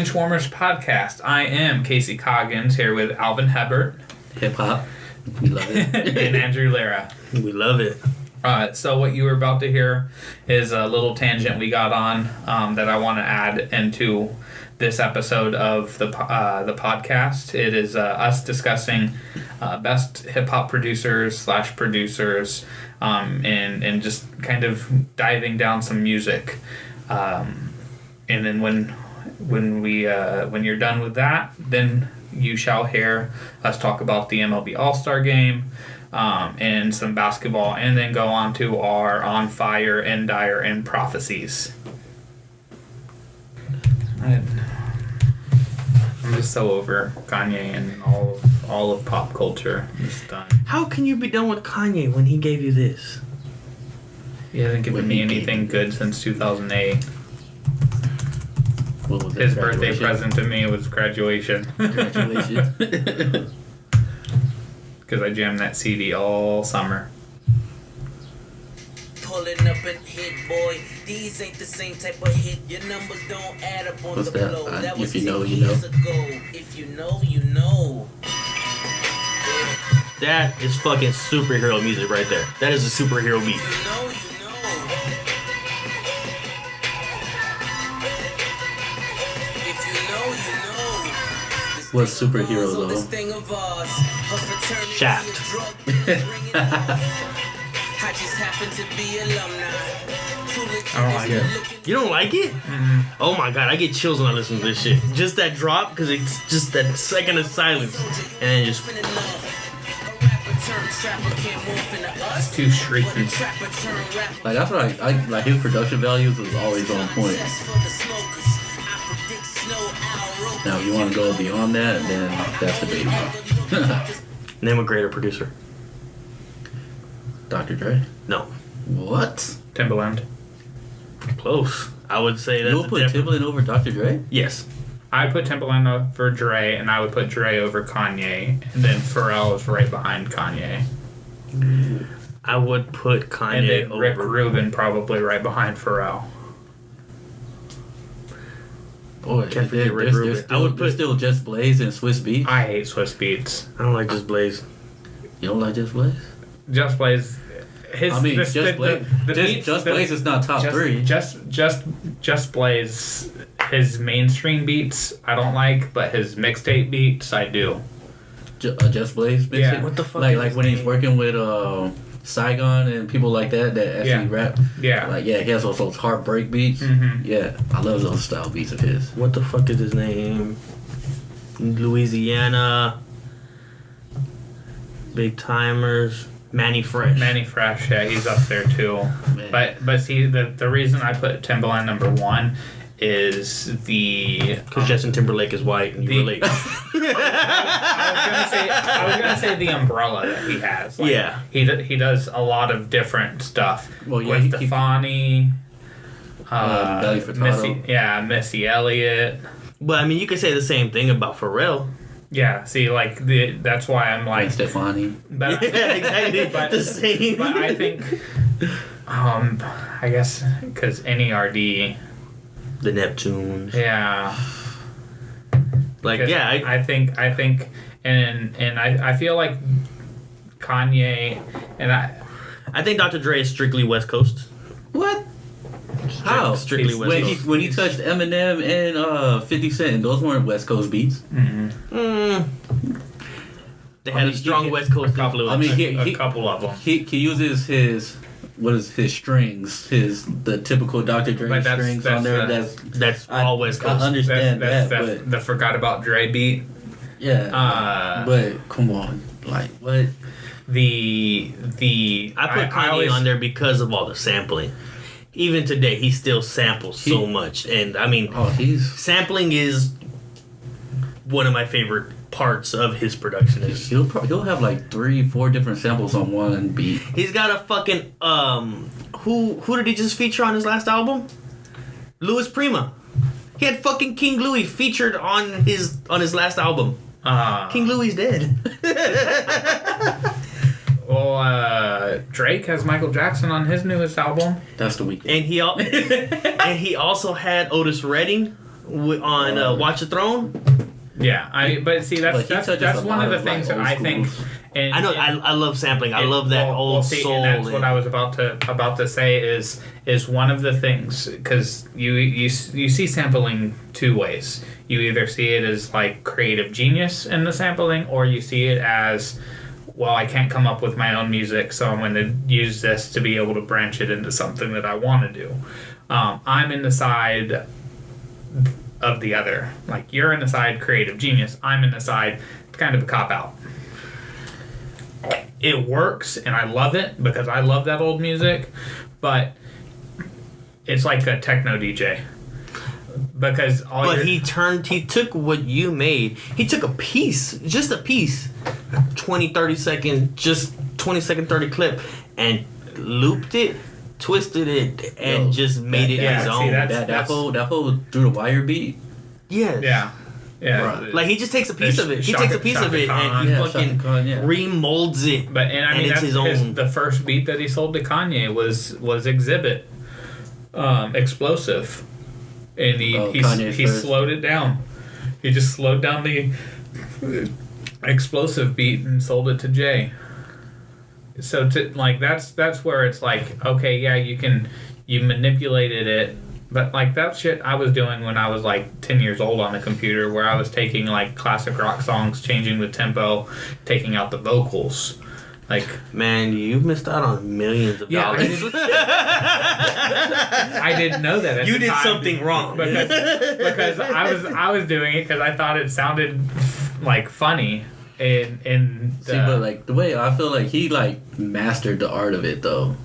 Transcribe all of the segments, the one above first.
Benchwarmers Podcast. I am Casey Coggins here with Alvin Hebert. Hip hop. We love it. And Andrew Lara. We love it. So what you were about to hear is a little tangent we got on that I want to add into this episode of the podcast. It is us discussing best hip hop producers / producers, and just kind of diving down some music. And then when you're done with that, then you shall hear us talk about the MLB All-Star Game, and some basketball, and then go on to our On Fire, and Dire, and Prophecies. I'm just so over Kanye and all of pop culture. I'm just done. How can you be done with Kanye when he gave you this? He hasn't given me anything good since 2008. What was His birthday present to me was graduation. Congratulations. Because I jammed that CD all summer. Pulling up and hit, boy. These ain't the same type of hit. Your numbers don't add up on What's the that? blow. That If was you know, 10 you know. years ago. If you know, you know. That is fucking superhero music right there. That is a superhero beat. You know, you know. If you know, you know. This What's thing of superhero, ours, oh, this though? thing of ours. Her fraternity, Shaft. a drug dealer, bring it off. I just happen to be alumni. I don't like it. You don't like it? Mm-hmm. Oh my god, I get chills when I listen to this shit. Just that drop, because it's just that second of silence. And then just... It's too shrieky. Like that's what I like. His production values was always on point. Now, if you want to go beyond that, then that's debatable. Name a greater producer. Dr. Dre. No. What? Timbaland. Close. I would say that's You'll put Timbaland over Dr. Dre? Yes. I put Timbaland over Dre, and I would put Dre over Kanye, and then Pharrell is right behind Kanye. I would put Kanye And then over... Rick Rubin probably right behind Pharrell. Boy, Can't forget Rick Rubin. I would put... still Just Blaze and Swiss Beats. I hate Swiss Beats. I don't like Just Blaze. You don't like Just Blaze? Just Blaze. Just Blaze is not top three. Just Blaze. His mainstream beats I don't like, but his mixtape beats I do. Just Blaze? Yeah. What the fuck? Like when he's working with Saigon and people like that actually rap. Yeah. Like, yeah, he has those heartbreak beats. Mm-hmm. Yeah, I love those style beats of his. What the fuck is his name? Louisiana. Big Timers. Manny Fresh. Manny Fresh, yeah, he's up there too. Man. But see, the reason I put Timbaland number one is Because Justin Timberlake is white and you relate. I was gonna say the umbrella that he has. Like, Yeah. He does a lot of different stuff. Well, yeah, Gwen Stefani, Nelly Furtado. Missy Elliott. But I mean, you could say the same thing about Pharrell. Yeah, see, like that's why I'm like Gwen Stefani. But, Yeah, exactly. But, The same. But I think, I guess because NERD. The Neptunes. Yeah. Like, Because yeah. I think, and I feel like Kanye, and I think Dr. Dre is strictly West Coast. What? How? Strictly West Coast. When he touched Eminem and 50 Cent, and those weren't West Coast beats. They had a strong West Coast influence. I mean, a couple of them. He uses his strings, the typical Dr. Dre But strings on there. That's all West Coast. I understand That's but the Forgot About Dre beat. yeah. But come on, like what? I put Kanye on there because of all the sampling. Even today, he still samples so much, and I mean, sampling is one of my favorite parts of his production. He'll have like 3-4 different samples on one beat. He's got a fucking who did he just feature on his last album? Louis Prima. He had fucking King Louis featured on his last album. King Louis dead. Well, Drake has Michael Jackson on his newest album. That's the weekend. And he also had Otis Redding on Watch the Throne. Yeah, but see, that's one of the things that I think. And, I know. I love sampling. I love that old soul. And that's what I was about to say is one of the things, because you see sampling two ways. You either see it as like creative genius in the sampling, or you see it as, well, I can't come up with my own music, so I'm going to use this to be able to branch it into something that I want to do. I'm in the side of the other. Like, you're in the side creative genius. I'm in the side kind of a cop-out. It works, and I love it because I love that old music, but it's like a techno DJ. Because he took what you made, he took just a piece, 20 second 30 clip, and looped it, twisted it, and just made it his own. That whole through the wire beat. Yes. Yeah. Yeah. Right. Like, he just takes a piece of it. He takes a piece of it and he fucking remolds it. But I mean, it's his own. The first beat that he sold to Kanye was Exhibit, Explosive, and he slowed it down. He just slowed down the Explosive beat and sold it to Jay. So that's where it's like, okay, yeah, you manipulated it. But, like, that shit I was doing when I was, like, 10 years old on the computer, where I was taking, like, classic rock songs, changing the tempo, taking out the vocals. Like, man, you missed out on millions of dollars. I didn't know that at you the did time something wrong. because I was doing it because I thought it sounded, like, funny. But, like, the way I feel like he, like, mastered the art of it, though.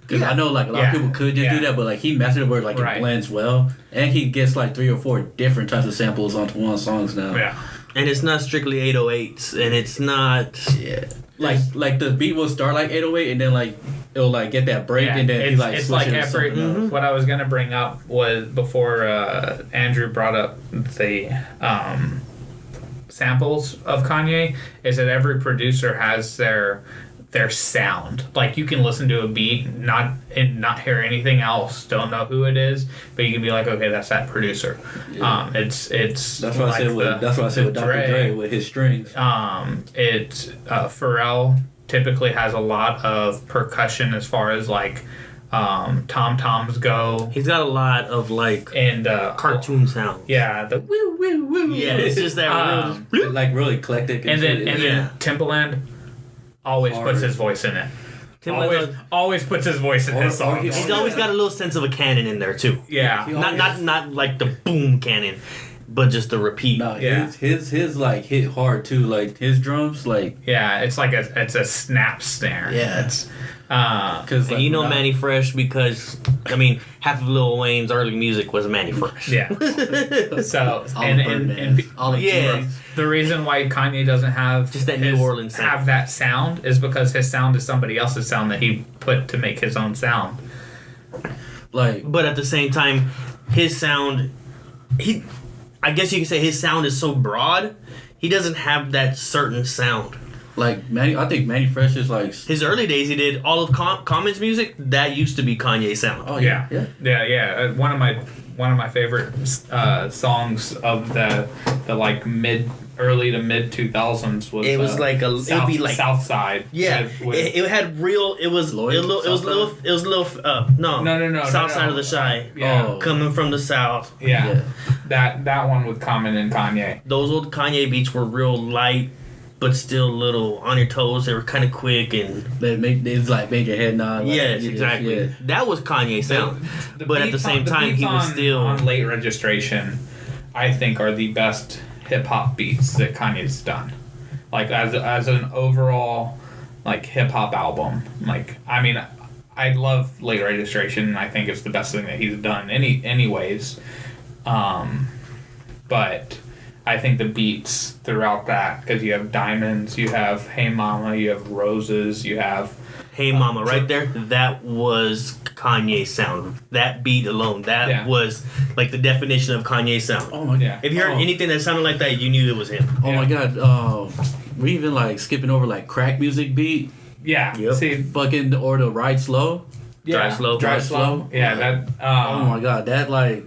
Because I know, like, a lot of people could just do that, but, like, he mastered it where, like, it blends well. And he gets, like, 3 or 4 different types of samples onto one songs now. Yeah. And it's not strictly 808s, and it's not... Yeah. Like the beat will start like 808, and then, like, it'll, like, get that break, and then he, like, it's like every... else. What I was going to bring up was, before Andrew brought up the samples of Kanye, is that every producer has their sound. Like, you can listen to a beat not hear anything else, don't know who it is, but you can be like, okay, that's that producer. Yeah. It's that's what I said with Dr. Dre with his strings. Pharrell typically has a lot of percussion as far as, like, tom-toms go. He's got a lot of, like, and cartoon sound. Yeah, the woo woo woo. Yeah, it's just that real, like, really eclectic. And then Timbaland always puts his voice in it. Always puts his voice in his song. He's always got a little sense of a cannon in there too. Yeah, not like the boom cannon, but just the repeat. No, his like hit hard too. Like, his drums, like, it's like it's a snap snare. Yeah, it's because like, Manny Fresh, because I mean half of Lil Wayne's early music was Manny Fresh. Yeah. So the reason why Kanye doesn't have just that New Orleans sound. Have that sound is because his sound is somebody else's sound that he put to make his own sound. Like, but at the same time, his sound, I guess you could say his sound is so broad, he doesn't have that certain sound. Like, I think Manny Fresh is like... His early days, he did all of Common's music. That used to be Kanye's sound. Oh, yeah. One of my favorite songs of the like early to mid 2000s was... It was like a... South, it'd be like... South Side. Yeah. It had real... It was... Lloyd, it was little... No. South Side of the Shy. Yeah. Coming from the South. Yeah. That one with Common and Kanye. Those old Kanye beats were real light, but still little on your toes. They were kind of quick and it's like make your head nod. Like, yes, exactly. Yeah. That was Kanye's sound. But at the same time, he was still on Late Registration. I think are the best hip hop beats that Kanye's done. Like as an overall like hip hop album. Like, I mean, I love Late Registration. I think it's the best thing that he's done anyways. But I think the beats throughout that, because you have Diamonds, you have Hey Mama, you have Roses, you have... Hey Mama, right there, that was Kanye's sound. That beat alone, that was like the definition of Kanye's sound. Oh my God. If you heard anything that sounded like that, you knew it was him. Oh my God. We're even like skipping over like crack music beat. Yeah. Yep. See, fucking, or the Ride Slow. Yeah. Drive Slow. Yeah, that... oh my God, that like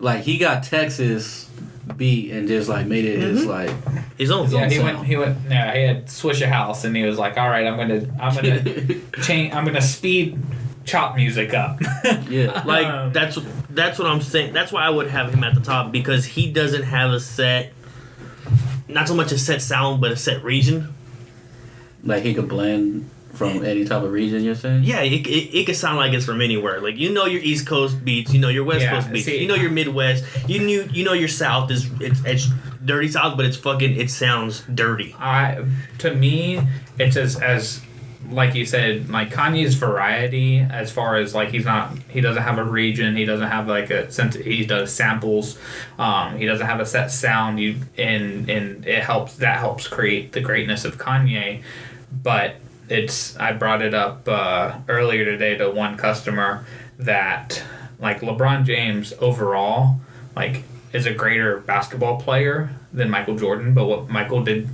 like he got Texas beat and just like made it his like his own. Yeah, he sound. went. Yeah, he had Swishahouse, and he was like, "All right, I'm gonna change. I'm gonna speed chop music up." Yeah, like that's what I'm saying. That's why I would have him at the top, because he doesn't have a set, not so much a set sound, but a set region. Like he could blend from any type of region, you're saying? Yeah, it could sound like it's from anywhere. Like, you know your East Coast beats, you know your West Coast beats, you know your Midwest, you know your South is it's dirty South, but it sounds dirty. To me, it's as like you said, like Kanye's variety as far as like he doesn't have a region, he doesn't have like he does samples, he doesn't have a set sound. And it helps create the greatness of Kanye, but. I brought it up earlier today to one customer that like LeBron James overall like is a greater basketball player than Michael Jordan, but what Michael did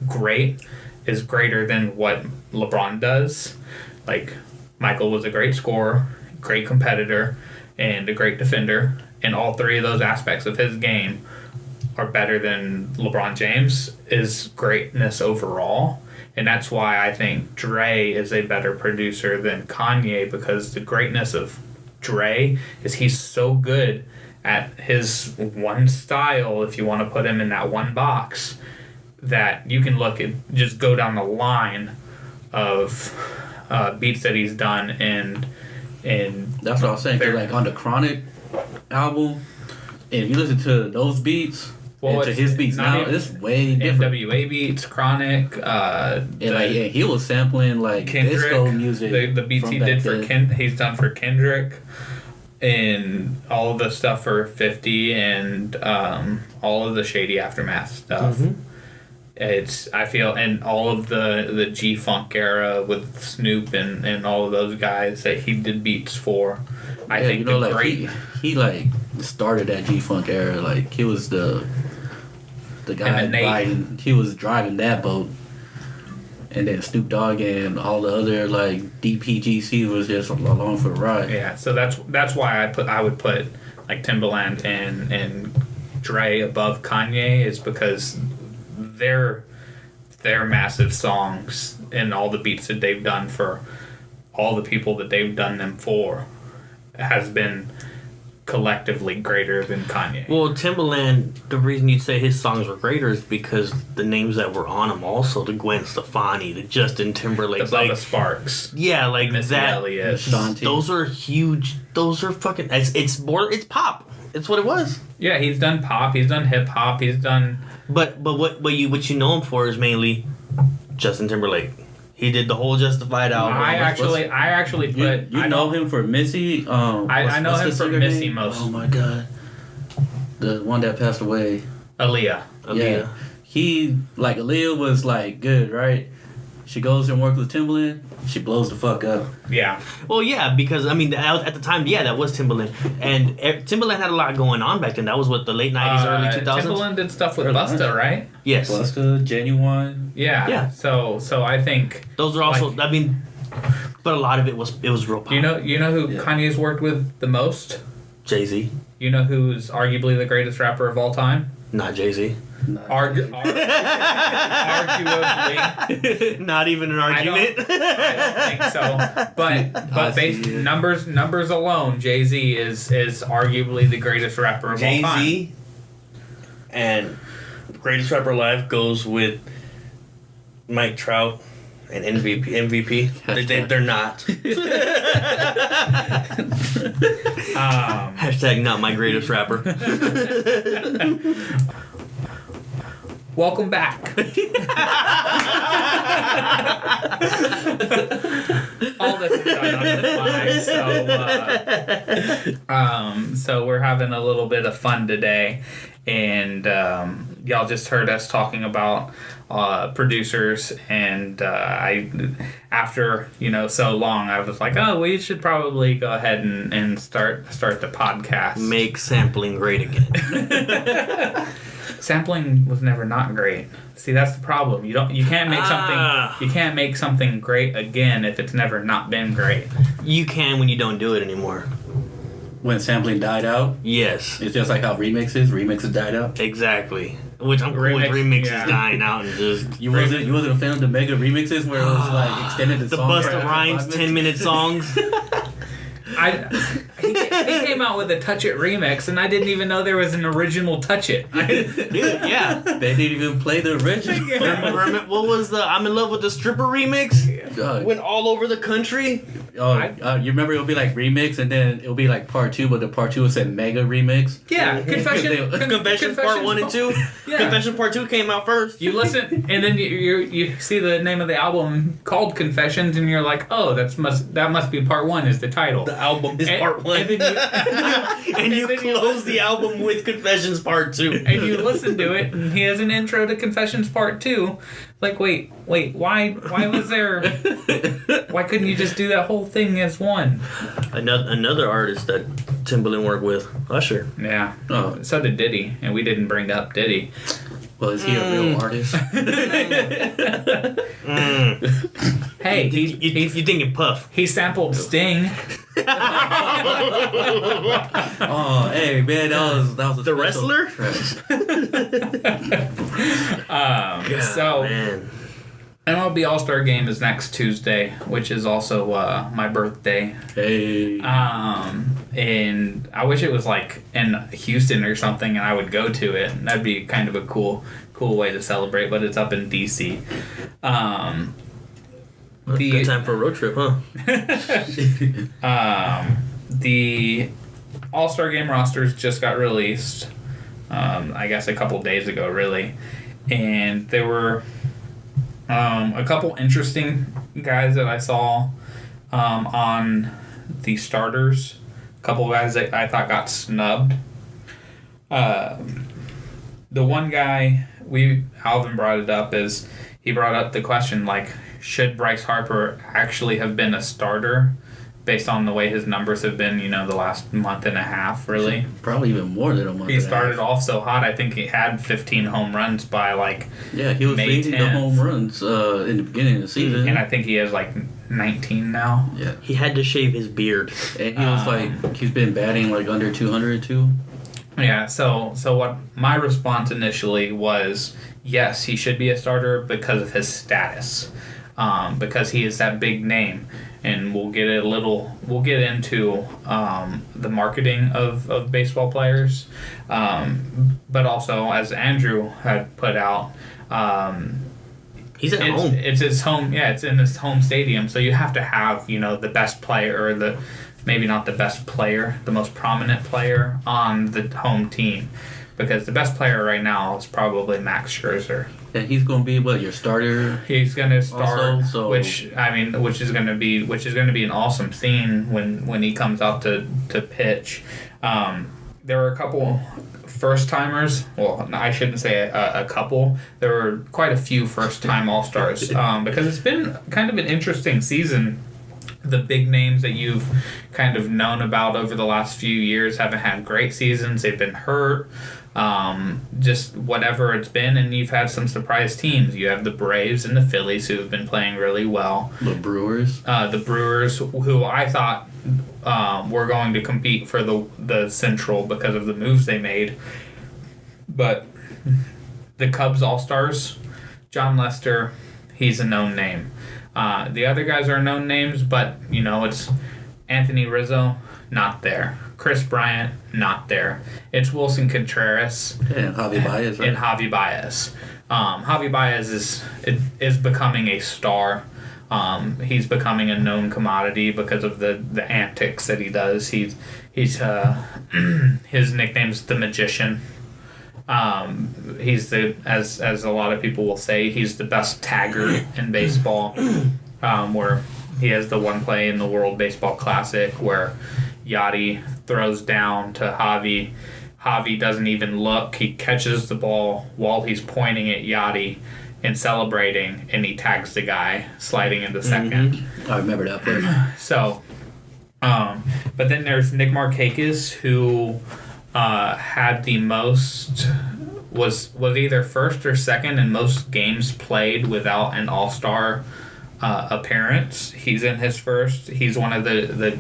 great is greater than what LeBron does. Like Michael was a great scorer, great competitor, and a great defender, and all three of those aspects of his game are better than LeBron James is greatness overall. And that's why I think Dre is a better producer than Kanye, because the greatness of Dre is he's so good at his one style, if you want to put him in that one box, that you can just go down the line of beats that he's done. And that's what I was saying. Cause like on the Chronic album, if you listen to those beats, to his beats now, it's way different. NWA beats, Chronic, he was sampling like Kendrick, disco music. The beats he did for he's done for Kendrick, and all of the stuff for 50, and all of the Shady Aftermath stuff. Mm-hmm. I feel, and all of the G-Funk era with Snoop and all of those guys that he did beats for. I think he like started that G-Funk era. Like he was the guy riding. He was driving that boat, and then Snoop Dogg and all the other like DPGC was just along for the ride. Yeah, so that's why I would put like Timbaland and Dre above Kanye, is because their massive songs and all the beats that they've done for all the people that they've done them for has been collectively greater than Kanye. Well, Timbaland, the reason you'd say his songs were greater is because the names that were on them also, the Gwen Stefani, the Justin Timberlake, the Bubba Sparks. Yeah, like Missy that. Elliott. Those are huge. Those are fucking. It's pop. It's what it was. Yeah, he's done pop. He's done hip hop. He's done. But what you know him for is mainly Justin Timberlake. He did the whole Justified album. I actually put. You know him for Missy. I know him for Missy most. Oh my god, the one that passed away. Aaliyah. Yeah, he like Aaliyah was like good, right? She goes and works with Timbaland. She blows the fuck up. Yeah. Well, yeah, because I mean, at the time, that was Timbaland, and Timbaland had a lot going on back then. That was what, the late '90s, early 2000s. Timbaland did stuff with Busta, right? Yes. Busta, Genuine. Yeah. Yeah. So I think those are also. Like, I mean, but a lot of it was real pop. You know who Kanye's worked with the most? Jay-Z. You know who's arguably the greatest rapper of all time? Not Jay-Z. Arguably. Not even an argument. I don't think so. But based numbers alone, Jay-Z is arguably the greatest rapper of all time. Jay-Z and greatest rapper alive goes with Mike Trout and MVP. They're not. Hashtag not my greatest rapper. Welcome back. All this is done on the fly, so we're having a little bit of fun today, and y'all just heard us talking about producers, and after so long, I was like, oh, we should probably go ahead and start the podcast. Make sampling great again. Sampling was never not great. See, that's the problem. You can't make something great again if it's never not been great. You can when you don't do it anymore. when sampling died out. Yes. It's just like how remixes died out. Exactly. Which I'm cool with remixes dying out and just... You wasn't a fan of the mega remixes where it was like extended the song? The Busta Rhymes 10-minute songs. He came out with a Touch It remix, and I didn't even know there was an original Touch It. Yeah. They didn't even play the original. Remember, what was the I'm in Love with the Stripper remix? Went all over the country. You remember it would be like remix, and then it would be like part 2, but the part 2 said mega remix. Yeah, Confessions part 1 and 2. Yeah. Confession part 2 came out first. You listen, and then you see the name of the album called Confessions, and you're like, oh, that must be part 1 is the title. The album is part 1. And you close the album with Confessions part 2. And you listen to it, and he has an intro to Confessions part 2. Like, wait, why was there... Why couldn't you just do that whole thing as one? Another artist that Timbaland worked with, Usher. Yeah. Oh, so did Diddy, and we didn't bring up Diddy. Well, is he a real artist? Hey, you thinking Puff? He sampled Sting. Oh, hey man, that was a the wrestler. So, man. MLB All-Star Game is next Tuesday, which is also my birthday. Hey. And I wish it was like in Houston or something, and I would go to it. That'd be kind of a cool way to celebrate. But it's up in DC. Good time for a road trip, huh? The All-Star Game rosters just got released. I guess a couple days ago, really, and there were a couple interesting guys that I saw on the starters. A couple guys that I thought got snubbed. The one guy Alvin brought it up is he brought up the question like, should Bryce Harper actually have been a starter based on the way his numbers have been, the last month and a half, really? Probably even more than a month. He started off so hot. I think he had 15 home runs by he was leading the home runs in the beginning of the season. And I think he has 19 now. Yeah. He had to shave his beard. And he was he's been batting under 200 too. Yeah, so what my response initially was, yes, he should be a starter because of his status. Because he is that big name, and we'll get into the marketing of baseball players, but also as Andrew had put out, he's at home. It's his home. Yeah, it's in his home stadium, so you have to have the best player, or maybe not the best player, the most prominent player on the home team. Because the best player right now is probably Max Scherzer. And he's going to be your starter. He's going to start, also, which is going to be an awesome scene when he comes out to pitch. There were a couple first timers. Well, I shouldn't say a couple. There were quite a few first time All-Stars because it's been kind of an interesting season. The big names that you've kind of known about over the last few years haven't had great seasons. They've been hurt. Just whatever it's been, and you've had some surprise teams. You have the Braves and the Phillies who have been playing really well. The Brewers, who I thought were going to compete for the Central because of the moves they made. But the Cubs All-Stars, John Lester, he's a known name. The other guys are known names, but it's Anthony Rizzo, not there. Chris Bryant, not there. It's Wilson Contreras and Javi Baez. Right? And Javi Baez. Javi Baez is becoming a star. He's becoming a known commodity because of the antics that he does. He's his nickname's the Magician. He's as a lot of people will say, he's the best tagger in baseball. Where he has the one play in the World Baseball Classic where Yachty throws down to Javi. Javi doesn't even look. He catches the ball while he's pointing at Yachty and celebrating, and he tags the guy sliding into second. Mm-hmm. I remember that play. So, but then there's Nick Markakis, who had the most, was either first or second in most games played without an All-Star appearance. He's in his first. He's one of the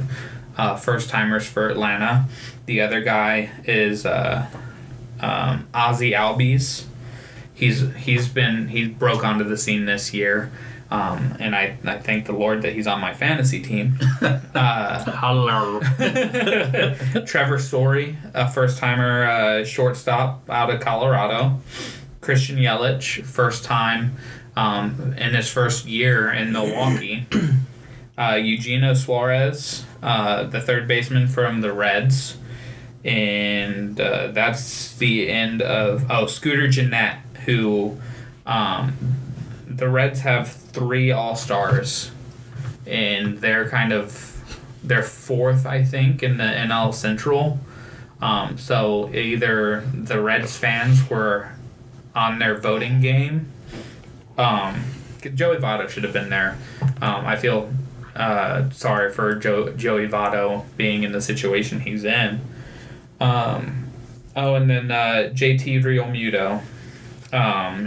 first timers for Atlanta. The other guy is Ozzy Albies. He broke onto the scene this year. And I thank the Lord that he's on my fantasy team. Hello. Trevor Story, a first-timer shortstop out of Colorado. Christian Yelich, first time in his first year in Milwaukee. Eugenio Suarez, the third baseman from the Reds. And that's the end of... Scooter Gennett, who... the Reds have 3 All-Stars, and they're they're fourth, I think, in the NL Central. So either the Reds fans were on their voting game. Joey Votto should have been there. I feel sorry for Joey Votto being in the situation he's in. And then JT Realmuto.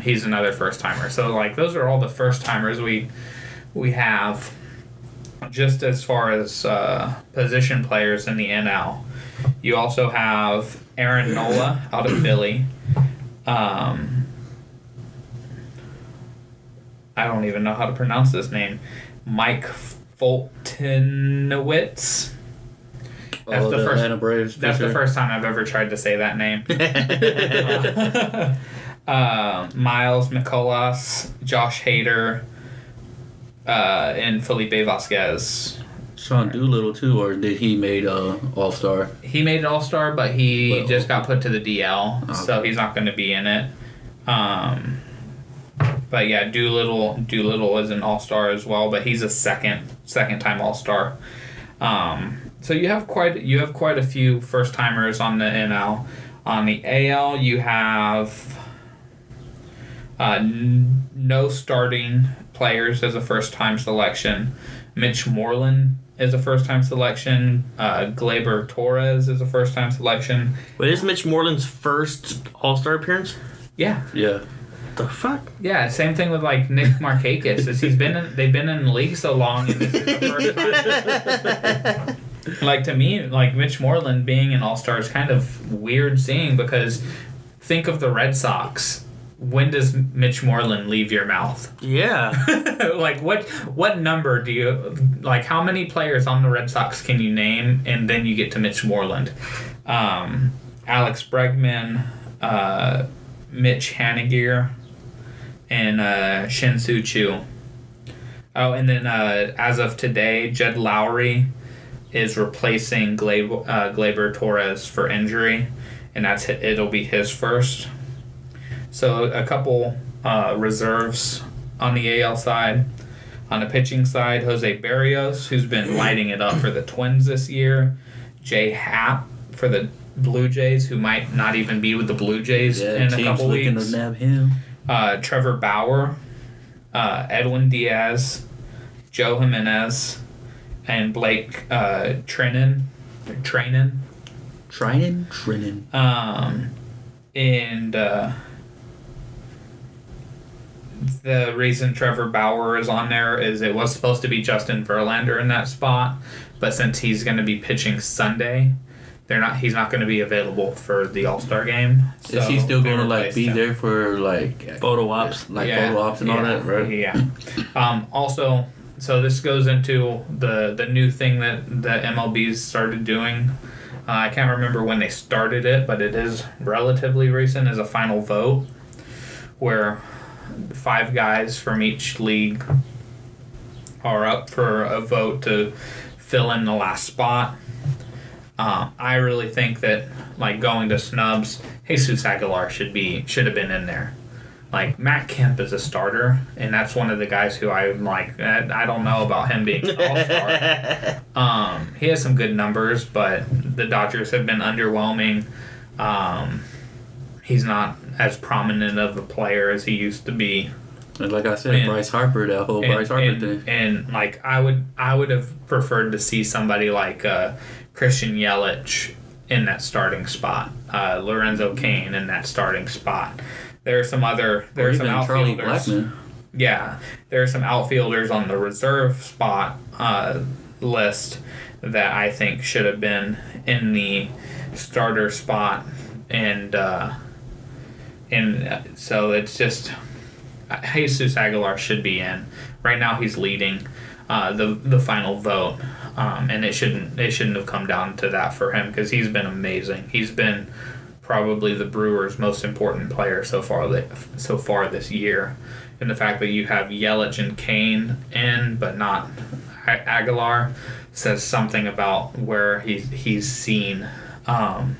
He's another first timer. So those are all the first timers we have. Just as far as position players in the NL, you also have Aaron Nola out of Philly. I don't even know how to pronounce this name. Mike Foltynewicz. That's the first. Atlanta Braves. That's the first time I've ever tried to say that name. Miles Mikolas, Josh Hader, and Felipe Vasquez. Sean Doolittle too, or did he made All-Star? He made an All-Star, but he just got put to the DL, so he's not going to be in it. But yeah, Doolittle is an All-Star as well, but he's a second time All-Star. So you have quite a few first timers on the NL. On the AL, you have no starting players as a first-time selection. Mitch Moreland is a first-time selection. Gleyber Torres is a first-time selection. Wait, is Mitch Moreland's first All-Star appearance? Yeah. Yeah. The fuck? Yeah, same thing with Nick Markakis. They've been in the league so long, and this is the first time. To me, Mitch Moreland being an All-Star is kind of weird seeing, because think of the Red Sox. When does Mitch Moreland leave your mouth? Yeah. What number do you how many players on the Red Sox can you name, and then you get to Mitch Moreland? Alex Bregman, Mitch Haniger, and Shin-Soo Choo. Oh, and then as of today, Jed Lowry is replacing Gleyber Torres for injury, and it'll be his first. So a couple reserves on the AL side. On the pitching side, Jose Barrios, who's been lighting it up for the Twins this year. Jay Happ for the Blue Jays, who might not even be with the Blue Jays in a couple weeks. To nab him. Trevor Bauer, Edwin Diaz, Joe Jimenez, and Blake Treinen. And the reason Trevor Bauer is on there is it was supposed to be Justin Verlander in that spot, but since he's going to be pitching Sunday, he's not going to be available for the All-Star game. So is he still going to be there for photo ops, photo ops and all that, right? Yeah. Also, so this goes into the new thing that MLB's started doing. I can't remember when they started it, but it is relatively recent. Is a final vote where 5 guys from each league are up for a vote to fill in the last spot. I really think that going to snubs, Jesus Aguilar should have been in there. Matt Kemp is a starter, and that's one of the guys who I like. I don't know about him being an all-star. He has some good numbers, but the Dodgers have been underwhelming. He's not as prominent of a player as he used to be. And like I said, Bryce Harper, that whole Bryce Harper thing. And I would have preferred to see somebody like Christian Yelich in that starting spot, Lorenzo Cain in that starting spot. There are some outfielders. Charlie Blackmon. Yeah, there are some outfielders on the reserve spot list that I think should have been in the starter spot, and so it's just Jesus Aguilar should be in. Right now he's leading the final vote, and it shouldn't have come down to that for him because he's been amazing. He's been probably the Brewers' most important player so far this year. And the fact that you have Yelich and Kane in, but not Aguilar, says something about where he's seen. Like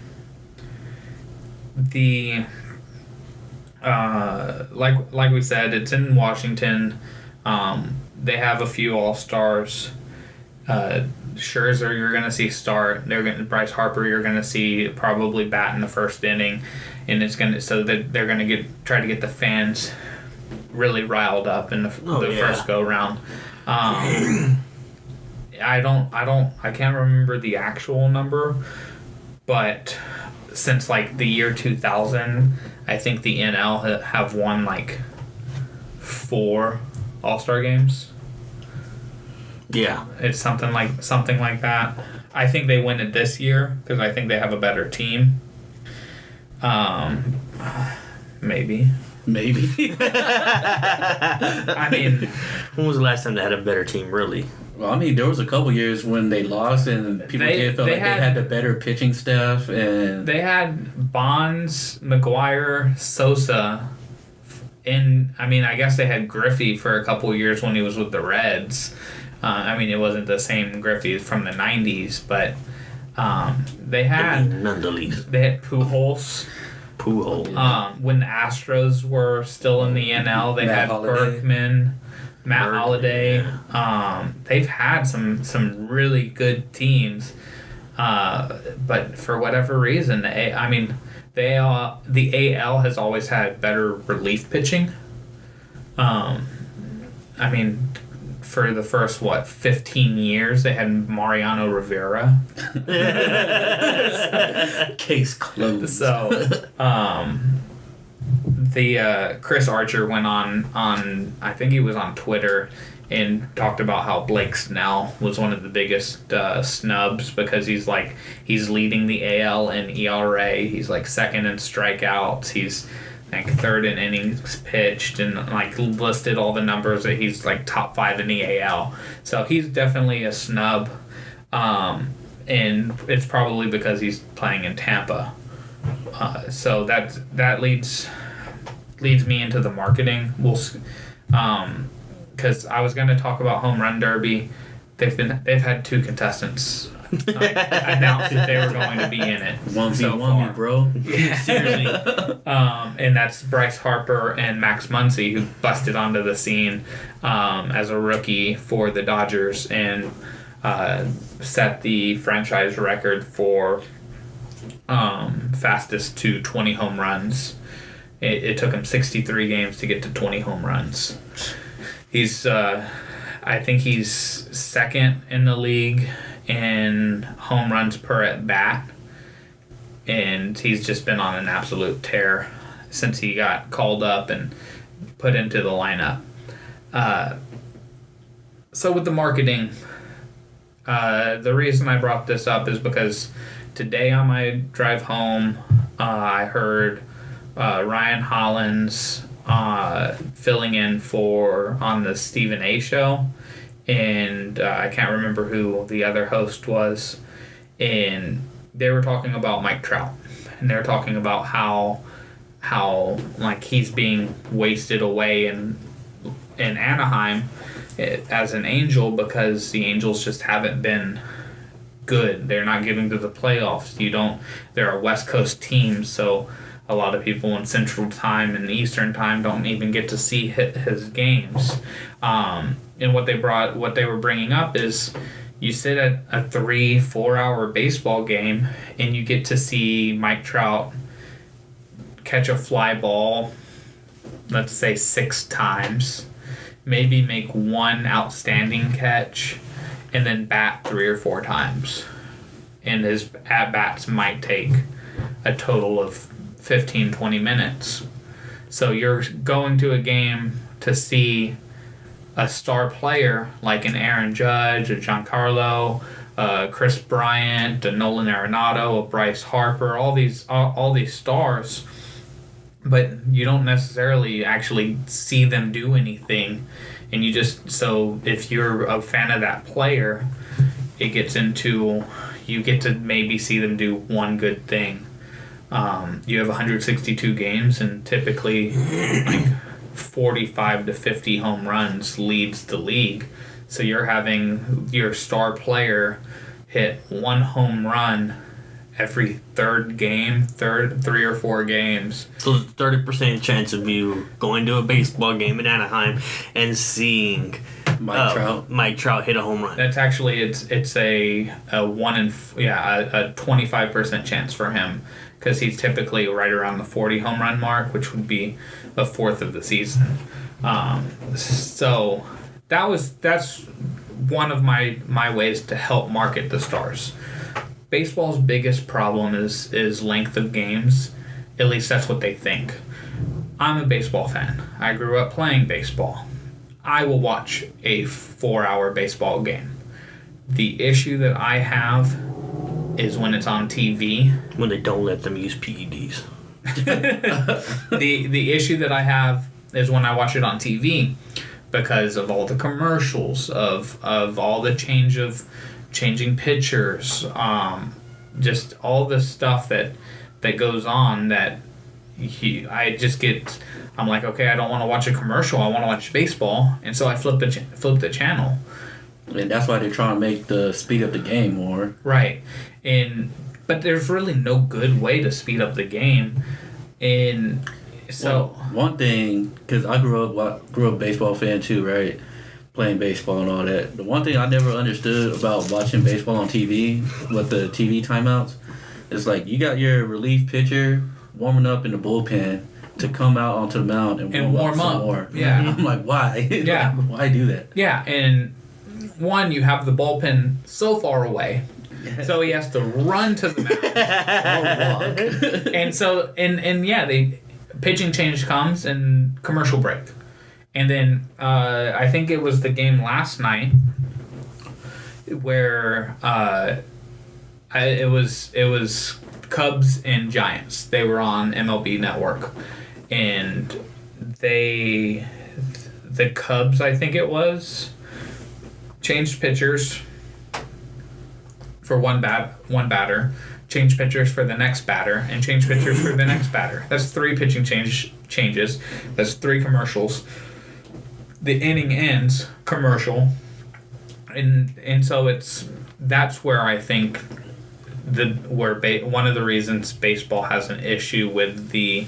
we said, it's in Washington. They have a few All-Stars. Scherzer, you're going to see start. Bryce Harper, you're going to see probably bat in the first inning, and they're going to try to get the fans really riled up in the first go round. I can't remember the actual number, but since like the year 2000, I think the NL have won like 4 All-Star games. Yeah, it's something like that. I think they win it this year because I think they have a better team. Maybe. I mean, when was the last time they had a better team, really? Well, I mean, there was a couple years when they lost and people felt like they had the better pitching staff, and they had Bonds, McGuire, Sosa. I guess they had Griffey for a couple of years when he was with the Reds. It wasn't the same Griffey from the 90s, but they had none the least. They had Pujols. When the Astros were still in the NL, they had Berkman, Matt Holliday. Yeah. They've had some really good teams, but for whatever reason, the AL has always had better relief pitching. For the first 15 years they had Mariano Rivera. Case closed. So the Chris Archer went on I think he was on Twitter and talked about how Blake Snell was one of the biggest snubs because he's leading the AL in ERA. He's like second in strikeouts. He's like third in innings pitched, and like listed all the numbers that he's like top 5 in the AL. So he's definitely a snub, and it's probably because he's playing in Tampa. So that leads me into the marketing. Because I was going to talk about Home Run Derby. They've had 2 contestants announced that they were going to be in it. 1v1, bro. Yeah, seriously. And that's Bryce Harper and Max Muncy, who busted onto the scene as a rookie for the Dodgers and set the franchise record for fastest to 20 home runs. It took him 63 games to get to 20 home runs. He's, I think he's second in the league in home runs per at bat, and he's just been on an absolute tear since he got called up and put into the lineup. So with the marketing, the reason I brought this up is because today on my drive home, I heard Ryan Hollins filling in on the Stephen A. show, and I can't remember who the other host was, and they were talking about Mike Trout, and they were talking about how like he's being wasted away in Anaheim as an Angel because the Angels just haven't been good. They're not getting to the playoffs. There are West Coast teams, so a lot of people in Central Time and Eastern Time don't even get to see his games. And what they were bringing up is you sit at a 3-4 hour baseball game and you get to see Mike Trout catch a fly ball, let's say 6 times, maybe make one outstanding catch, and then bat 3 or 4 times. And his at-bats might take a total of 15-20 minutes. So you're going to a game to see a star player like an Aaron Judge, a Giancarlo, Chris Bryant, a Nolan Arenado, a Bryce Harper, all these stars, but you don't necessarily actually see them do anything, and so if you're a fan of that player, it gets into, you get to maybe see them do one good thing. You have 162 games, and typically like 45 to 50 home runs leads the league. So you're having your star player hit one home run every third game, 3 or 4 games. So there's a 30% chance of you going to a baseball game in Anaheim and seeing Mike Trout hit a home run. That's actually it's a 25% chance for him, because he's typically right around the 40 home run mark, which would be a fourth of the season. So that's one of my ways to help market the stars. Baseball's biggest problem is length of games. At least that's what they think. I'm a baseball fan. I grew up playing baseball. I will watch a 4-hour baseball game. The issue that I have is when it's on TV. When they don't let them use PEDs. The issue that I have is when I watch it on TV, because of all the commercials, of all the changing pitchers, just all the stuff that goes on that I'm like, okay, I don't want to watch a commercial, I want to watch baseball, and so I flip the channel. And that's why they're trying to make the speed up the game more. Right. But there's really no good way to speed up the game. And so one thing, because I grew up a baseball fan too, right? Playing baseball and all that. The one thing I never understood about watching baseball on TV, with the TV timeouts, is like you got your relief pitcher warming up in the bullpen to come out onto the mound and warm up some more. Yeah. I'm like, why? Yeah. Why do that? Yeah, and one, you have the bullpen so far away, so he has to run to the mound or walk. And so, the pitching change comes and commercial break. And then I think it was the game last night where it was Cubs and Giants. They were on MLB Network, and the Cubs, I think it was, changed pitchers for one batter, changed pitchers for the next batter, and changed pitchers for the next batter. That's 3 pitching changes. That's 3 commercials. The inning ends, commercial, and so that's where I think one of the reasons baseball has an issue with the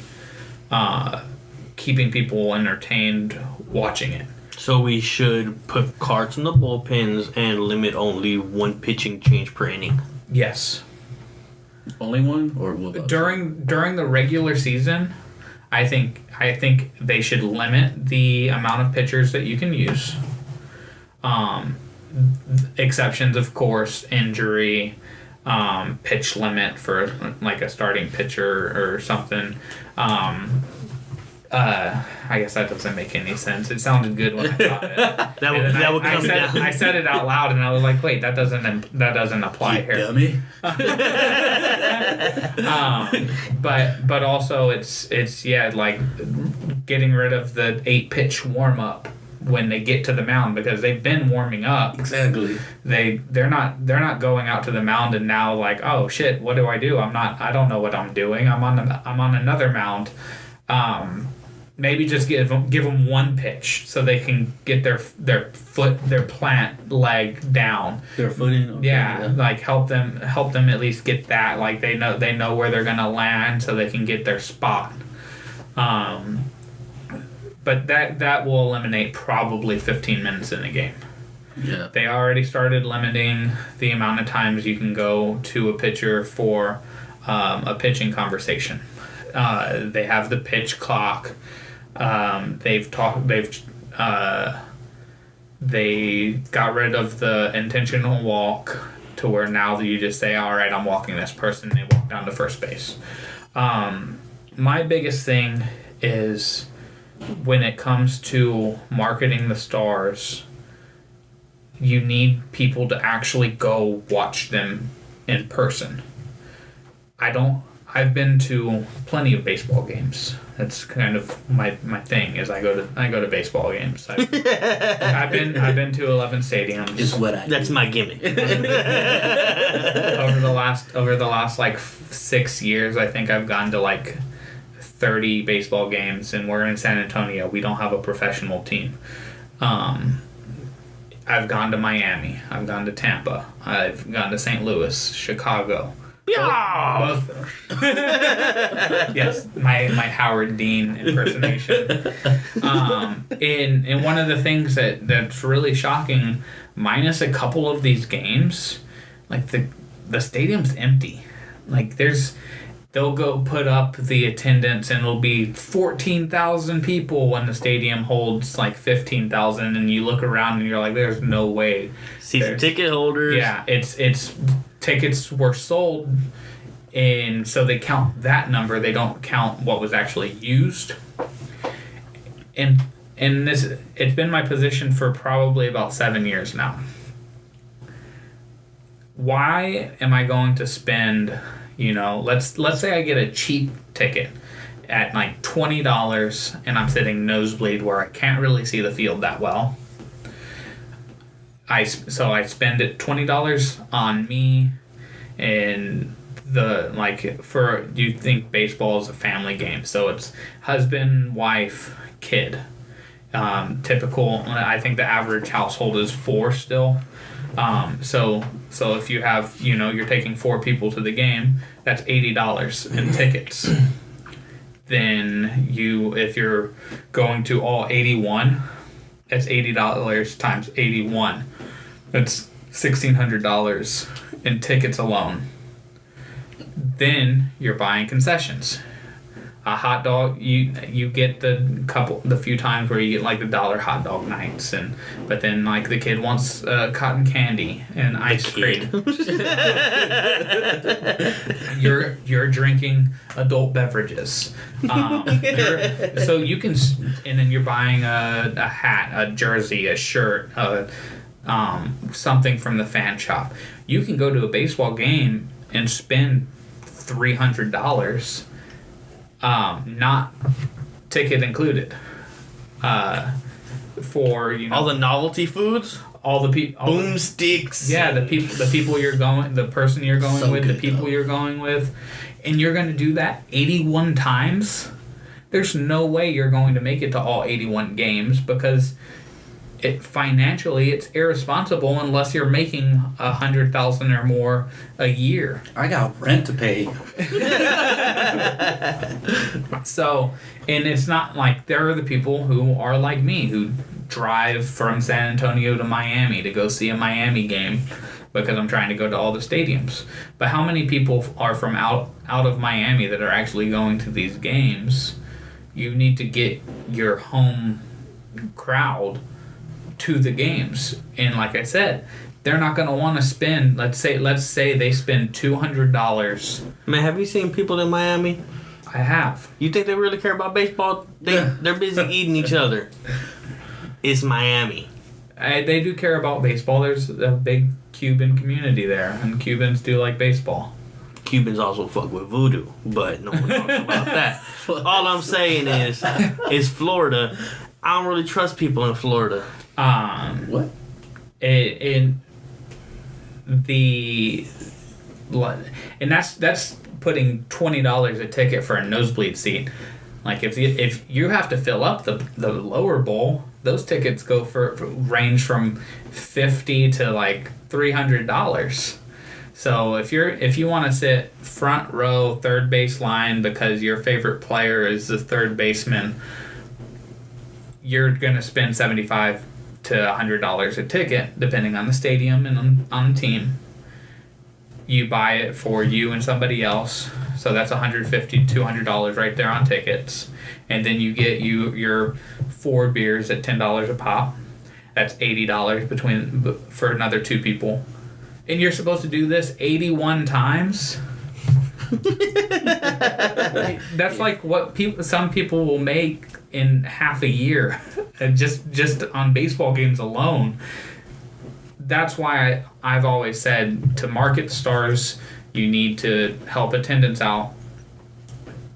keeping people entertained watching it. So we should put carts in the bullpens and limit only 1 pitching change per inning. Yes. Only one, or what about during the regular season, I think they should limit the amount of pitchers that you can use. Exceptions, of course, injury, pitch limit for like a starting pitcher or something. I guess that doesn't make any sense. It sounded good when I thought it. that would come down. I said it out loud, and I was like, "Wait, that doesn't apply here." Dummy. But also it's like getting rid of the 8-pitch warm up when they get to the mound, because they've been warming up. Exactly. They're not going out to the mound and now like, oh shit, what do? I don't know what I'm doing. I'm on another mound. Maybe just give them 1 pitch so they can get their plant leg down. Their footing. Okay, yeah, like help them at least get that. Like they know where they're gonna land so they can get their spot. But that will eliminate probably 15 minutes in a game. Yeah. They already started limiting the amount of times you can go to a pitcher for a pitching conversation. They have the pitch clock. They got rid of the intentional walk to where now you just say, all right, I'm walking this person, and they walk down to first base. My biggest thing is when it comes to marketing the stars, you need people to actually go watch them in person. I've been to plenty of baseball games. That's kind of my thing. Is I go to baseball games. I've been to 11 stadiums. It's what I do. That's my gimmick. over the last like 6 years, I think I've gone to like 30 baseball games, and we're in San Antonio. We don't have a professional team. I've gone to Miami. I've gone to Tampa. I've gone to St. Louis, Chicago. Yeah. Both. Yes, my Howard Dean impersonation. And one of the things that's really shocking, minus a couple of these games, like the stadium's empty. Like they'll go put up the attendance and it'll be 14,000 people when the stadium holds like 15,000, and you look around and you're like, there's no way. Season ticket holders. Yeah, it's tickets were sold, and so they count that number. They don't count what was actually used. And it's been my position for probably about 7 years now. Why am I going to spend, let's say I get a cheap ticket at like $20 and I'm sitting nosebleed where I can't really see the field that well. So I spend it $20 on me, and you think baseball is a family game, so it's husband, wife, kid. Typical. I think the average household is 4 still. So if you have, you're taking 4 people to the game, that's $80 in tickets. Then if you're going to all 81, that's $80 times 81. That's $1,600 in tickets alone. Then you're buying concessions. A hot dog, you get the few times where you get like the $1 hot dog nights, but then like the kid wants cotton candy and ice cream. You're drinking adult beverages. So you can, and then you're buying a hat, a jersey, a shirt, something from the fan shop. You can go to a baseball game and spend $300. Not ticket included. For all the novelty foods, all the people, boomsticks. Yeah, the people you're going, the person you're going so with, the people you're going with, and you're going to do that 81 times. There's no way you're going to make it to all 81 games, because financially it's irresponsible unless you're making $100,000 or more a year. I got rent to pay. So, and it's not like there are the people who are like me who drive from San Antonio to Miami to go see a Miami game because I'm trying to go to all the stadiums. But how many people are from out of Miami that are actually going to these games? You need to get your home crowd to the games, and like I said, they're not going to want to spend. Let's say they spend $200. Man, have you seen people in Miami? I have. You think they really care about baseball? They're busy eating each other. It's Miami. They do care about baseball. There's a big Cuban community there, and Cubans do like baseball. Cubans also fuck with voodoo, but no one talks about that. All I'm saying is Florida. I don't really trust people in Florida. What? And that's putting $20 a ticket for a nosebleed seat. Like if you have to fill up the lower bowl, those tickets go for range from $50 to like $300. So if you want to sit front row, third base line because your favorite player is the third baseman, you're gonna spend $75 to $100 a ticket, depending on the stadium and on the team. You buy it for you and somebody else, so that's $150 to $200 right there on tickets. And then you get your 4 beers at $10 a pop. That's $80 for another 2 people. And you're supposed to do this 81 times. That's like what some people will make in half a year, just on baseball games alone. That's why I've always said to market stars, you need to help attendance out.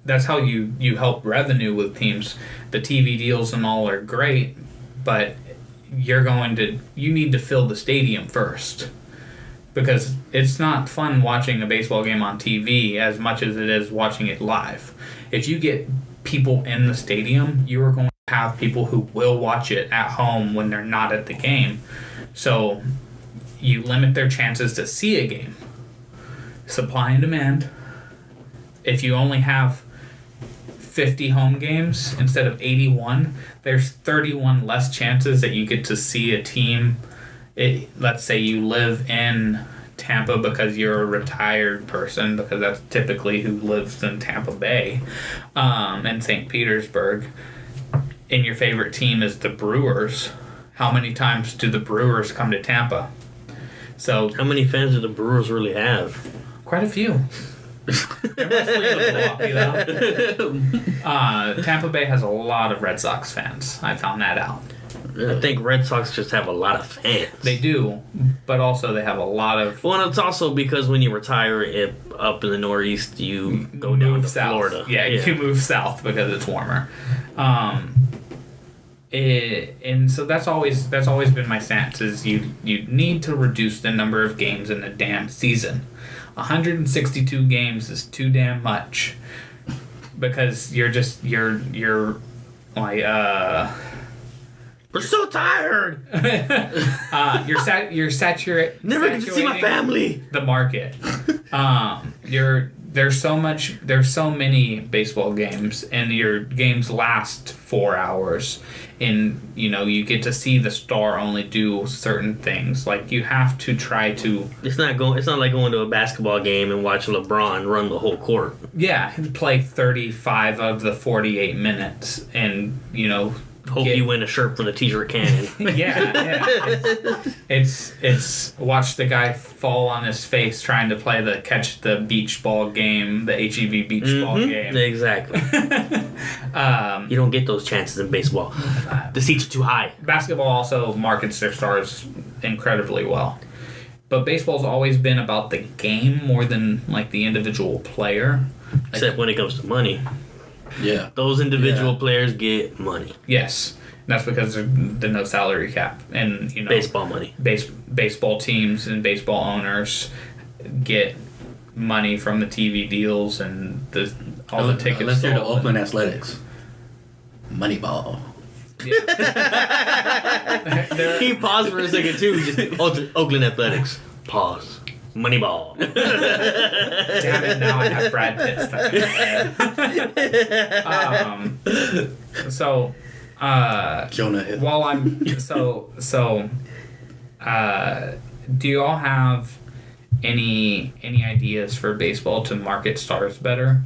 That's how you help revenue with teams. The TV deals and all are great, but you need to fill the stadium first, because it's not fun watching a baseball game on TV as much as it is watching it live. If you get people in the stadium, you are going to have people who will watch it at home when they're not at the game. So you limit their chances to see a game. Supply and demand. If you only have 50 home games instead of 81, there's 31 less chances that you get to see a team. Let's say you live in Tampa because you're a retired person, because that's typically who lives in Tampa Bay, and St. Petersburg, and your favorite team is the Brewers. How many times do the Brewers come to Tampa? So how many fans do the Brewers really have? Quite a few. They're mostly in Milwaukee, though. Tampa Bay has a lot of Red Sox fans. I found that out. Really? I think Red Sox just have a lot of fans. They do, but also they have a lot of... Well, it's also because when you retire up in the Northeast, you go down to south. Florida. Yeah, you move south because it's warmer. And so that's always been my stance, is you need to reduce the number of games in a damn season. 162 games is too damn much, because you're like we're so tired. You're saturated. Never get to see my family. The market. There's so many baseball games, and your games last 4 hours, and you get to see the star only do certain things. Like, you have to try to. It's not like going to a basketball game and watch LeBron run the whole court. Yeah, play 35 of the 48 minutes, and hope you win a shirt from the T-shirt cannon. Yeah. It's watch the guy fall on his face trying to catch the beach ball game, the HEB beach ball game. Exactly. You don't get those chances in baseball. The seats are too high. Basketball also markets their stars incredibly well. But baseball's always been about the game more than the individual player. Except when it comes to money. Yeah. Those individual players get money. Yes. That's because there's no salary cap. And, baseball money. Baseball teams and baseball owners get money from the TV deals and all the tickets. Let's hear the Oakland Athletics. Moneyball. Yeah. He paused for a second, too. Just Oakland Athletics. Pause. Moneyball. Damn it! Now I have Brad Pitt stuck in my head. Jonah Hill. While I'm do you all have any ideas for baseball to market stars better?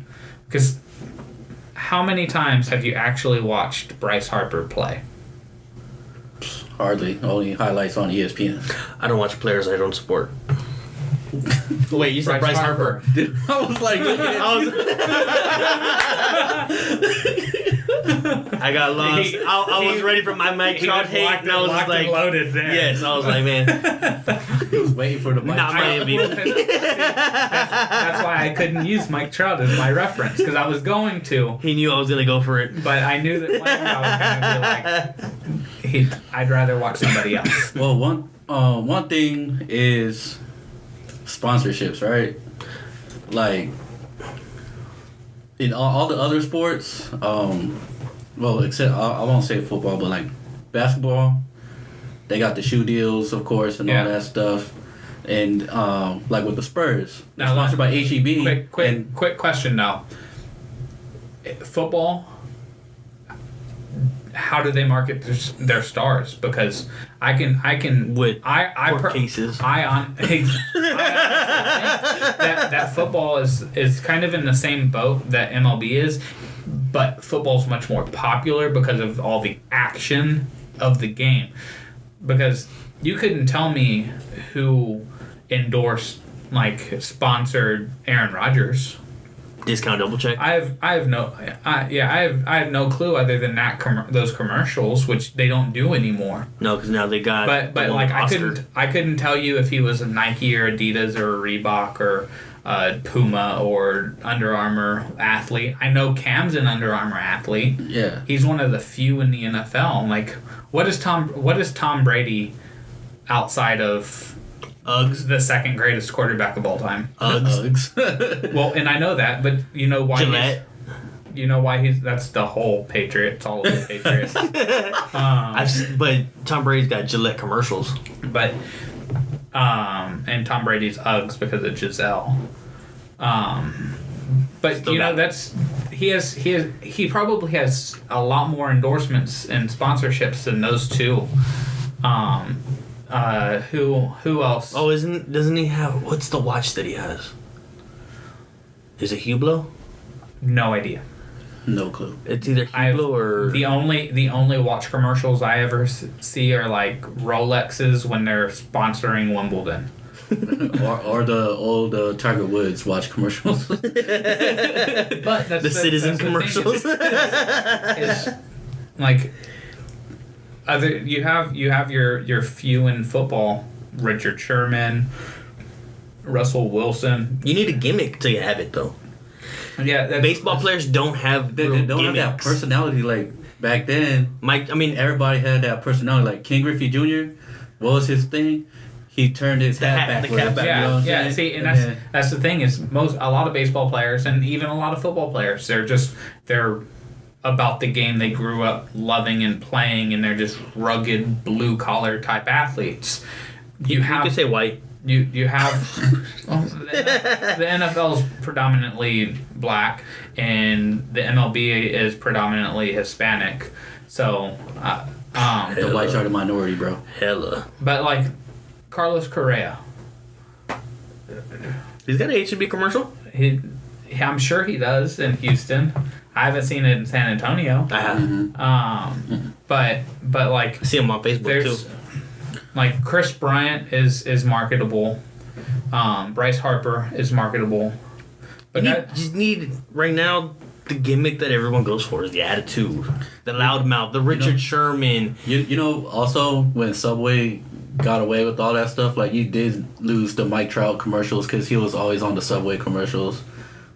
Because how many times have you actually watched Bryce Harper play? Hardly. Only highlights on ESPN. I don't watch players I don't support. Wait, you said Bryce Harper. I was like, I got lost. I was ready for my Mike Trout hate, and I was like, loaded there. Yes, I was like, man. He was waiting for the Mike Not Trout. my MVP. That's why I couldn't use Mike Trout as my reference, because I was going to. He knew I was gonna go for it, but I knew that I was gonna be like, I'd rather watch somebody else. Well, one thing is sponsorships, right? Like in all the other sports, except I won't say football, but basketball, they got the shoe deals, of course, and all that stuff. And with the Spurs, they're sponsored by HEB. Quick question now. Football, how do they market their stars? Because I can with court cases. I think that football is kind of in the same boat that MLB is, but football's much more popular because of all the action of the game. Because you couldn't tell me who endorsed sponsored Aaron Rodgers. Discount double check. I have no clue other than those commercials, which they don't do anymore. No, because now they got. But like I couldn't tell you if he was a Nike or Adidas or a Reebok or Puma or Under Armour athlete. I know Cam's an Under Armour athlete. Yeah, he's one of the few in the NFL. Like, what is Tom Brady outside of Uggs, the second greatest quarterback of all time? Uggs. Well, and I know that, but you know why? Gillette. You know why that's the whole Patriots, all of the Patriots. But Tom Brady's got Gillette commercials. But and Tom Brady's Uggs because of Giselle. But still, you know, he probably has a lot more endorsements and sponsorships than those two. Who else? Oh, doesn't he have, what's the watch that he has? Is it Hublot? No idea. No clue. It's either Hublot or the only watch commercials I ever see are like Rolexes when they're sponsoring Wimbledon. or the old Tiger Woods watch commercials. But that's the Citizen commercials. It's like you have your few in football, Richard Sherman, Russell Wilson. You need a gimmick to have it though. Yeah, baseball players don't have they don't gimmicks. have that personality like back then. Everybody had that personality. Like King Griffey Jr. What was his thing? He turned his hat backwards. Yeah. See, and that's the thing is a lot of baseball players and even a lot of football players, they're about the game they grew up loving and playing, and they're just rugged blue collar type athletes. You could say white. You have the NFL's predominantly black, and the MLB is predominantly Hispanic. So the whites are the minority, bro. Hella. But like Carlos Correa, he's got an H-E-B commercial. I'm sure he does in Houston. I haven't seen it in San Antonio. I have. But like I see him on Facebook too. Like Chris Bryant is marketable. Bryce Harper is marketable. But you need right now. The gimmick that everyone goes for is the attitude, the loudmouth, the Richard Sherman. You know, also when Subway got away with all that stuff, like you did lose the Mike Trout commercials because he was always on the Subway commercials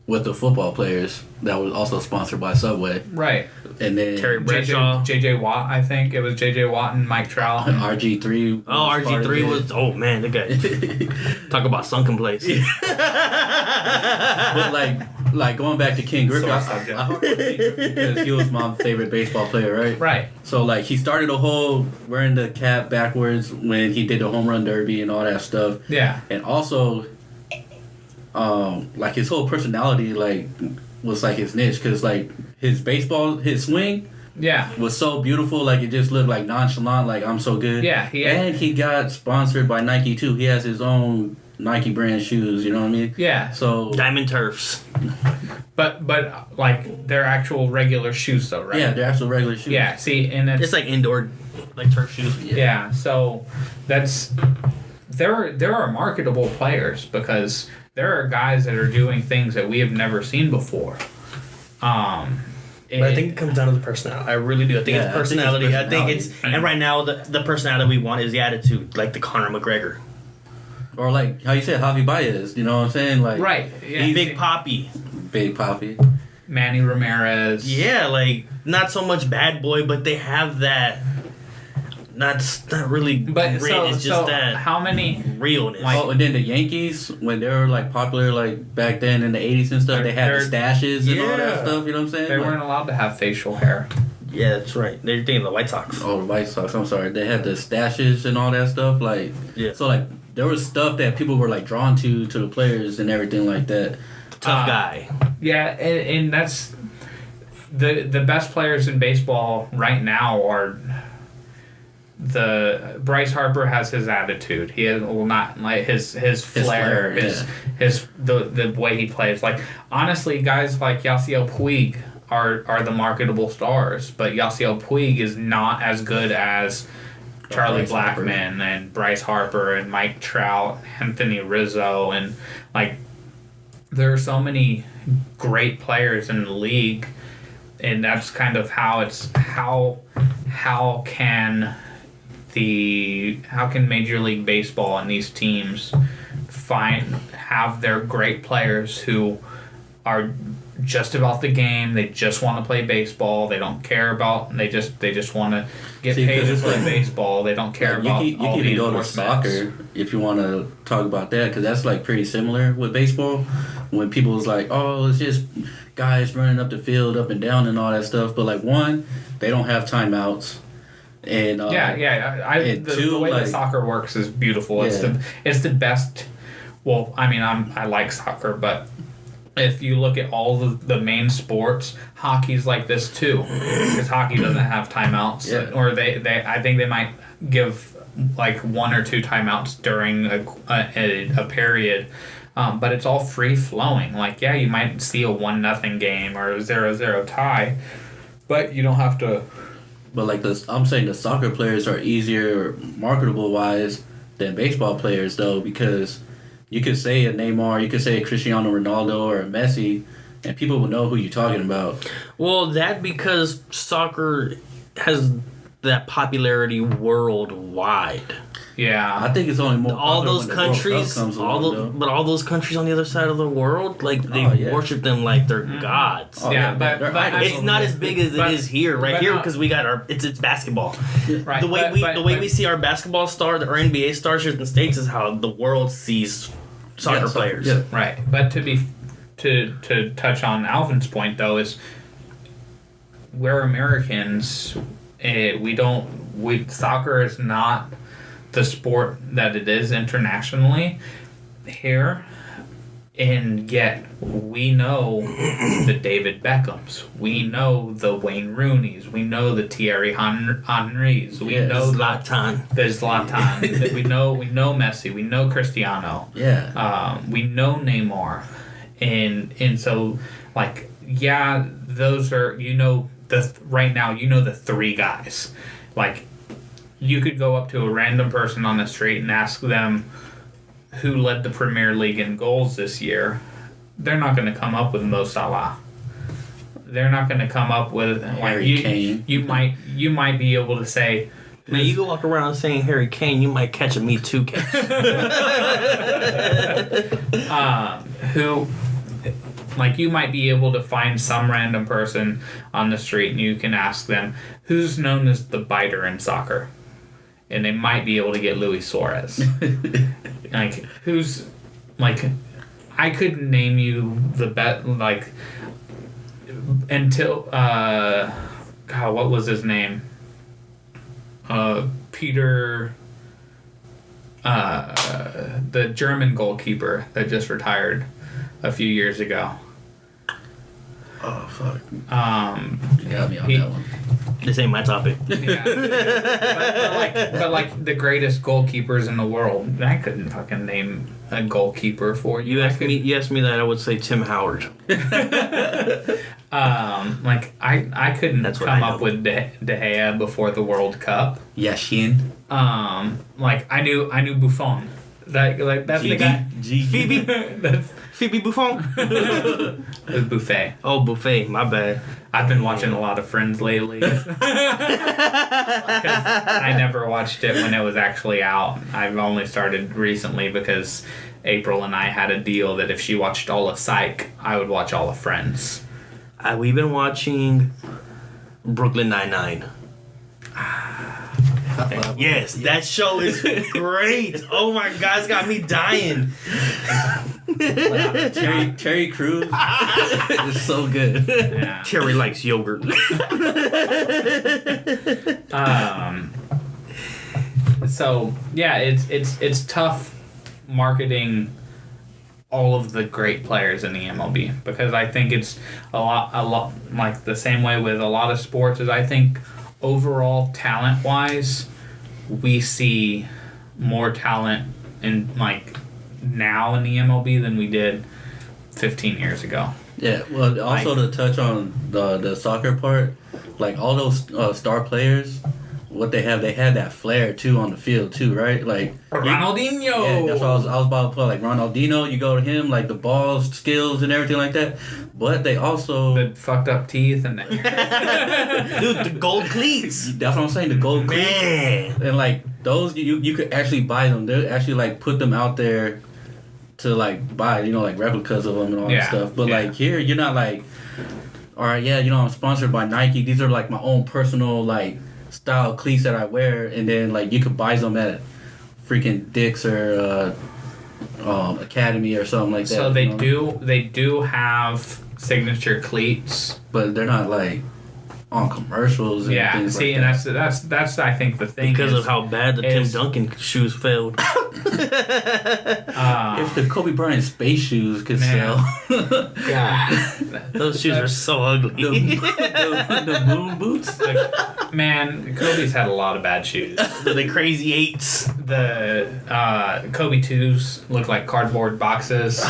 with the football players that was also sponsored by Subway. Right. And then Terry Bradshaw. JJ Watt, I think. It was JJ Watt and Mike Trout. RG3. Oh, RG3 was... Oh, man, the guy... Talk about sunken place. But, like going back to King Griffey, I heard King Griffey because he was my favorite baseball player, right? Right. So, like, he started a whole wearing the cap backwards when he did the home run derby and all that stuff. Yeah. And also... like his whole personality was like his niche because like his swing was so beautiful, like it just looked like nonchalant, like I'm so good. And he got sponsored by Nike too. He has his own Nike brand shoes, you know what I mean? Yeah. So Diamond Turfs. But like they're actual regular shoes though, right? Yeah, they're actual regular shoes. Yeah, see, and it's like indoor like turf shoes. Yeah, so that's there are marketable players because there are guys that are doing things that we have never seen before. But I think it comes down to the personality. I really do. I think it's personality. I think it's and right now the personality we want is the attitude, like the Conor McGregor. Or like how you said Javi Baez, you know what I'm saying? Like right. Yeah. Big Papi. Manny Ramirez. Yeah, like not so much bad boy, but they have that. Not really but grit. It's just that how many realness. And then the Yankees, when they were like popular like back then in the 80s and stuff, they had the stashes and all that stuff, you know what I'm saying? They weren't allowed to have facial hair. Yeah, that's right. They're thinking the White Sox. Oh, the White Sox, I'm sorry. They had the stashes and all that stuff. Like, yeah. So like there was stuff that people were like drawn to the players and everything like that. Tough guy. Yeah, and that's the best players in baseball right now are the Bryce Harper has his attitude. He will not like his flair, the way he plays. Like honestly, guys like Yasiel Puig are the marketable stars, but Yasiel Puig is not as good as Charlie Blackmon and Bryce Harper and Mike Trout, Anthony Rizzo, and like there are so many great players in the league, and that's kind of how it's how can Major League Baseball and these teams have their great players who are just about the game. They just want to play baseball. They don't care about. They just want to get paid to play baseball. They don't care about you all can the go to soccer if you want to talk about that, because that's like pretty similar with baseball. When people was like, oh, it's just guys running up the field, up and down, and all that stuff. But like, one, they don't have timeouts. And the way that soccer works is beautiful. Yeah. It's the best. Well, I mean, I like soccer, but if you look at all the main sports, hockey's like this too, because hockey doesn't have timeouts, or they I think they might give like 1 or 2 timeouts during a period. But it's all free flowing. Like, yeah, you might see a 1-0 game or a 0-0 tie, but you don't have to. But like I'm saying, the soccer players are easier marketable wise than baseball players, though, because you could say a Neymar, you could say a Cristiano Ronaldo or a Messi, and people will know who you're talking about. Well, that because soccer has that popularity worldwide. Yeah, I think it's only more all those countries, but all those countries on the other side of the world, like they worship them like they're gods. Oh, yeah, but it's not as big as it is here, here, because we got it's basketball. Right. The way we see our basketball stars, our NBA stars here in the States, is how the world sees soccer players. Yeah. Right, but to touch on Alvin's point though, is we're Americans. Soccer is not the sport that it is internationally here, and yet we know the David Beckhams, we know the Wayne Rooneys, we know the Thierry Henrys, we know Zlatan. we know Messi, we know Cristiano, we know Neymar, and so like those are right now the 3 guys. Like, you could go up to a random person on the street and ask them who led the Premier League in goals this year. They're not going to come up with Mo Salah. They're not going to come up with Harry Kane. You might be able to say. Man, you go walk around saying Harry Kane, you might catch a Me Too catch. You might be able to find some random person on the street and you can ask them who's known as the biter in soccer. And they might be able to get Luis Suarez. I couldn't name you the bet, until, what was his name? Peter, the German goalkeeper that just retired a few years ago. Oh, fuck. You got me on that one. This ain't my topic. Yeah. but the greatest goalkeepers in the world, I couldn't fucking name a goalkeeper for you. You asked me that, I would say Tim Howard. I couldn't come up with De Gea before the World Cup. Yashin. I knew Buffon. That's Phoebe? the guy. Phoebe? That's Phoebe Buffon? Buffet. Oh, Buffet. My bad. I've been watching a lot of Friends lately. Because I never watched it when it was actually out. I've only started recently because April and I had a deal that if she watched all of Psych, I would watch all of Friends. We've been watching Brooklyn Nine-Nine. Yes, that show is great. Oh my God, it's got me dying. Terry Crews is so good. Yeah. Terry likes yogurt. So yeah, it's tough marketing all of the great players in the MLB, because I think it's a lot like the same way with a lot of sports, is I think overall talent wise we see more talent in now in the MLB than we did 15 years ago. Yeah, well, also to touch on the soccer part, all those star players what they had that flair too on the field too, right? Like Ronaldinho. Yeah, that's what I was about to put. Like Ronaldinho, you go to him, like the balls, skills, and everything like that. But they also the fucked up teeth and dude, the gold cleats. That's what I'm saying. The gold cleats, and like those, you could actually buy them. They actually like put them out there to like buy, like replicas of them and all that stuff. But like here, you're not like, all right, I'm sponsored by Nike. These are like my own personal like style cleats that I wear, and then like you could buy them at freaking Dick's or Academy or something like that. So they do have signature cleats, but they're not like on commercials. And things see, like and that's I think the thing because of how bad the Tim Duncan shoes failed. If the Kobe Bryant space shoes could sell, God, those shoes are so ugly. The moon boots. Man, Kobe's had a lot of bad shoes. The crazy 8s. The Kobe 2s look like cardboard boxes.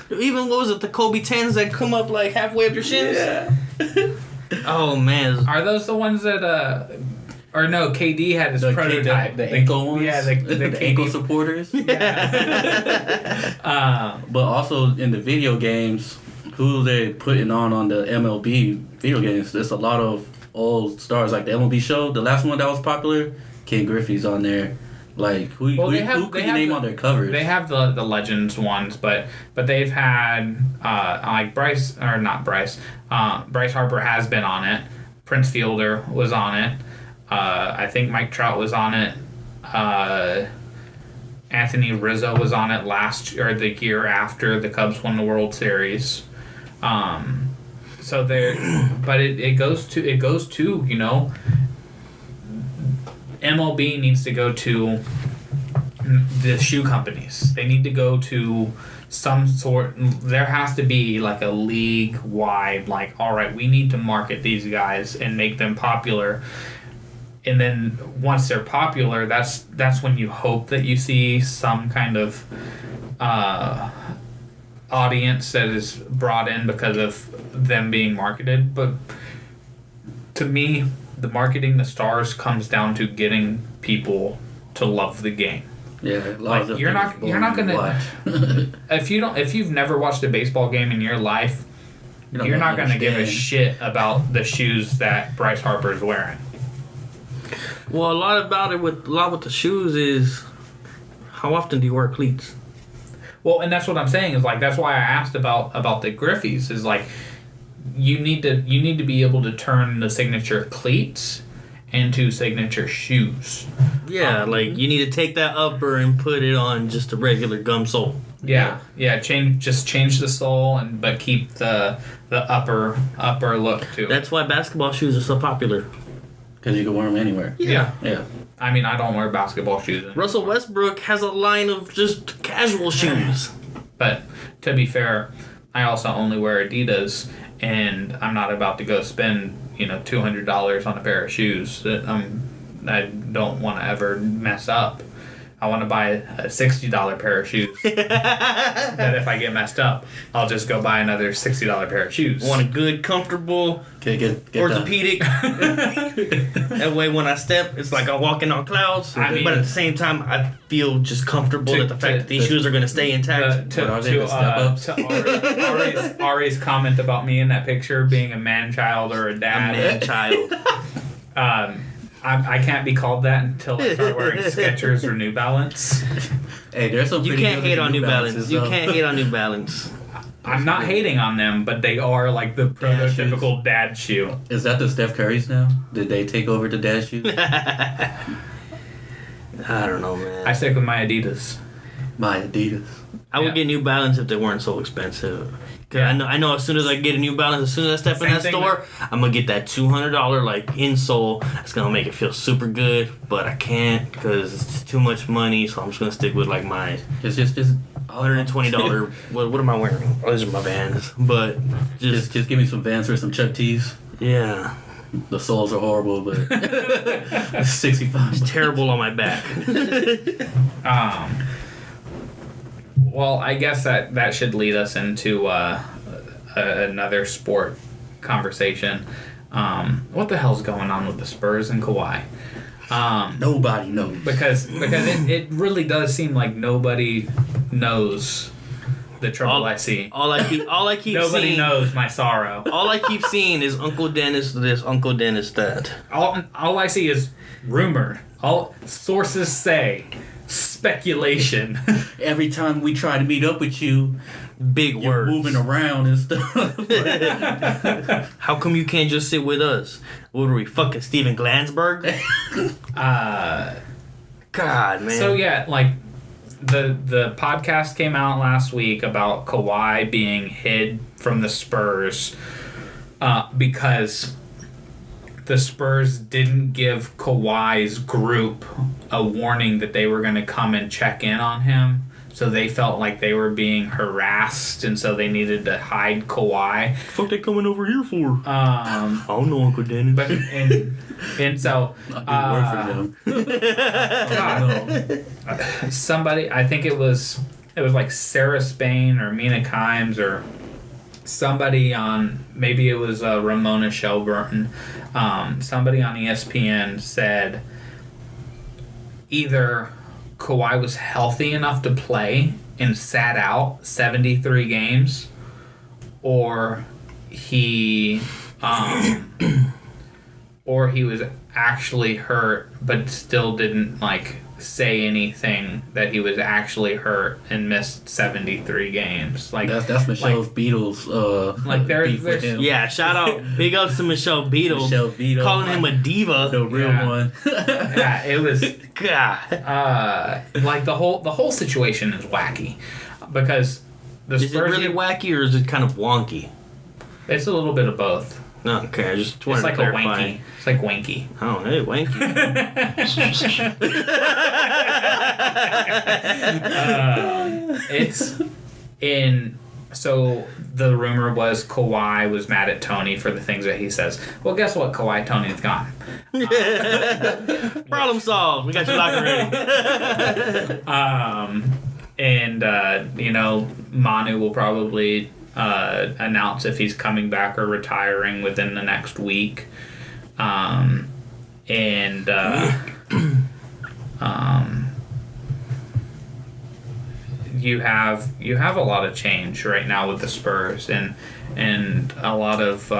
Even what was it? The Kobe 10s that come up like halfway up your shins. Yeah. Oh man, are those the ones that or no? KD had his prototype, the ankle ones. Yeah, the ankle supporters. Yeah. But also in the video games, who they putting on the MLB video games? There's a lot of old stars like the MLB show. The last one that was popular, Ken Griffey's on there. Like who could you name on their covers? They have the Legends ones, but they've had like Bryce Harper has been on it. Prince Fielder was on it. I think Mike Trout was on it. Anthony Rizzo was on it the year after the Cubs won the World Series. So there, but it goes to MLB needs to go to the shoe companies. They need to go to some sort. There has to be like a league-wide, like, all right, we need to market these guys and make them popular. And then once they're popular, that's when you hope that you see some kind of audience that is brought in because of them being marketed. But to me, the marketing the stars comes down to getting people to love the game. Yeah, like you're not gonna if you've never watched a baseball game in your life, you're not gonna give a shit about the shoes that Bryce Harper's wearing. Well, a lot with the shoes is how often do you wear cleats? Well, and that's what I'm saying is like that's why I asked about the Griffeys is like you need to be able to turn the signature cleats into signature shoes. Yeah, like you need to take that upper and put it on just a regular gum sole. Yeah. Change the sole but keep the upper look too. That's why basketball shoes are so popular. Because you can wear them anywhere. Yeah. I mean, I don't wear basketball shoes anymore. Russell Westbrook has a line of just casual shoes. But to be fair, I also only wear Adidas, and I'm not about to go spend $200 on a pair of shoes that I don't want to ever mess up. I want to buy a $60 pair of shoes. That if I get messed up, I'll just go buy another $60 pair of shoes. Want a good, comfortable, get orthopedic. That way, when I step, it's like I'm walking on clouds. But at the same time, I feel just comfortable that the fact that these shoes are going to stay intact. To Ari's comment about me in that picture being a man-child or a dad. A man-child. I can't be called that until I start wearing Skechers or New Balance. Hey, there's some. You can't hate on New Balance. You can't hate on New Balance. I'm not hating on them, but they are like the prototypical dad shoe. Is that the Steph Curry's now? Did they take over the dad shoes? I don't know, man. I stick with my Adidas. My Adidas. I would get New Balance if they weren't so expensive. Cause I know as soon as I get a New Balance, as soon as I step in that store, I'm gonna get that $200 like insole. It's gonna make it feel super good, but I can't because it's just too much money. So I'm just gonna stick with like my just $120. What am I wearing? Oh, these are my Vans, but just give me some Vans or some Chuck T's. Yeah. The soles are horrible, but it's 65. It's terrible on my back. Well, I guess that should lead us into another sport conversation. What the hell's going on with the Spurs and Kawhi? Nobody knows. Because it really does seem like nobody knows the trouble I see. All I keep Nobody seeing, knows my sorrow. All I keep seeing is Uncle Dennis this, Uncle Dennis that. All I see is rumor. All sources say, speculation. Every time we try to meet up with you, big you're words, moving around and stuff. How come you can't just sit with us? What are we, fucking Steven Glansberg? God, man. So yeah, like the podcast came out last week about Kawhi being hid from the Spurs because the Spurs didn't give Kawhi's group a warning that they were going to come and check in on him. So they felt like they were being harassed, and so they needed to hide Kawhi. What the fuck they coming over here for? I don't know, Uncle Dennis. But and so somebody, I think it was like Sarah Spain or Mina Kimes or somebody on, maybe it was Ramona Shelburne. Somebody on ESPN said either Kawhi was healthy enough to play and sat out 73 games, or he was actually hurt but still didn't like say anything that he was actually hurt and missed 73 games. Like that's Michelle's Beatles. Like beef with him. Yeah, shout out, big ups to Michelle Beadle. Calling him a diva, the real one. Yeah, it was. God. Like the whole situation is wacky because the Spurs. Is it really wacky or is it kind of wonky? It's a little bit of both. No, okay, I just wanted It's like to clarify. a wanky. It's like wanky. Oh, hey, wanky. It's in. So the rumor was Kawhi was mad at Tony for the things that he says. Well, guess what? Tony's gone. Problem solved. We got your locker ready. Manu will probably announce if he's coming back or retiring within the next week. You have a lot of change right now with the Spurs and a lot of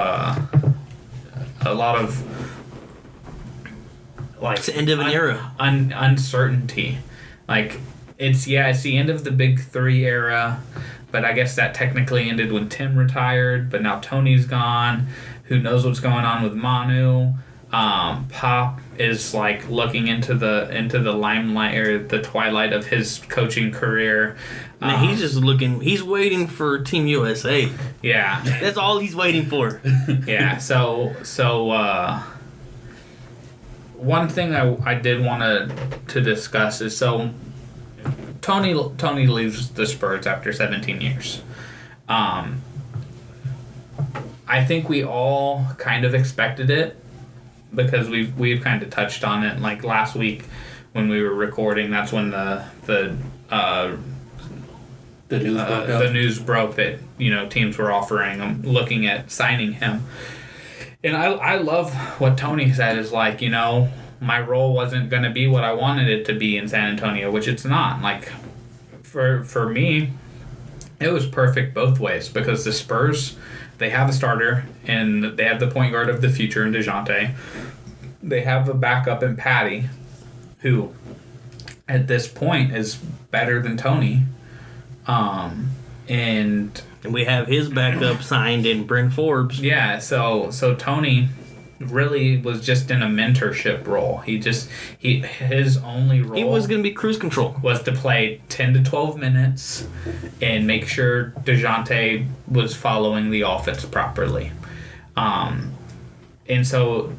like it's the end of an era. Uncertainty. Like it's the end of the Big Three era, but I guess that technically ended when Tim retired. But now Tony's gone. Who knows what's going on with Manu? Pop is like looking into the limelight or the twilight of his coaching career. Man, he's just looking. He's waiting for Team USA. Yeah, that's all he's waiting for. Yeah. So one thing I did want to discuss is Tony leaves the Spurs after 17 years. I think we all kind of expected it because we've kind of touched on it. Like last week when we were recording, that's when the news broke that teams were offering him, looking at signing him. And I love what Tony said is like, my role wasn't going to be what I wanted it to be in San Antonio, which it's not. Like, for me, it was perfect both ways because the Spurs, they have a starter and they have the point guard of the future in DeJounte. They have a backup in Patty, who at this point is better than Tony. And we have his backup signed in Bryn Forbes. Yeah, so Tony really was just in a mentorship role. His only role, he was going to be cruise control, was to play 10 to 12 minutes and make sure DeJounte was following the offense properly. And so,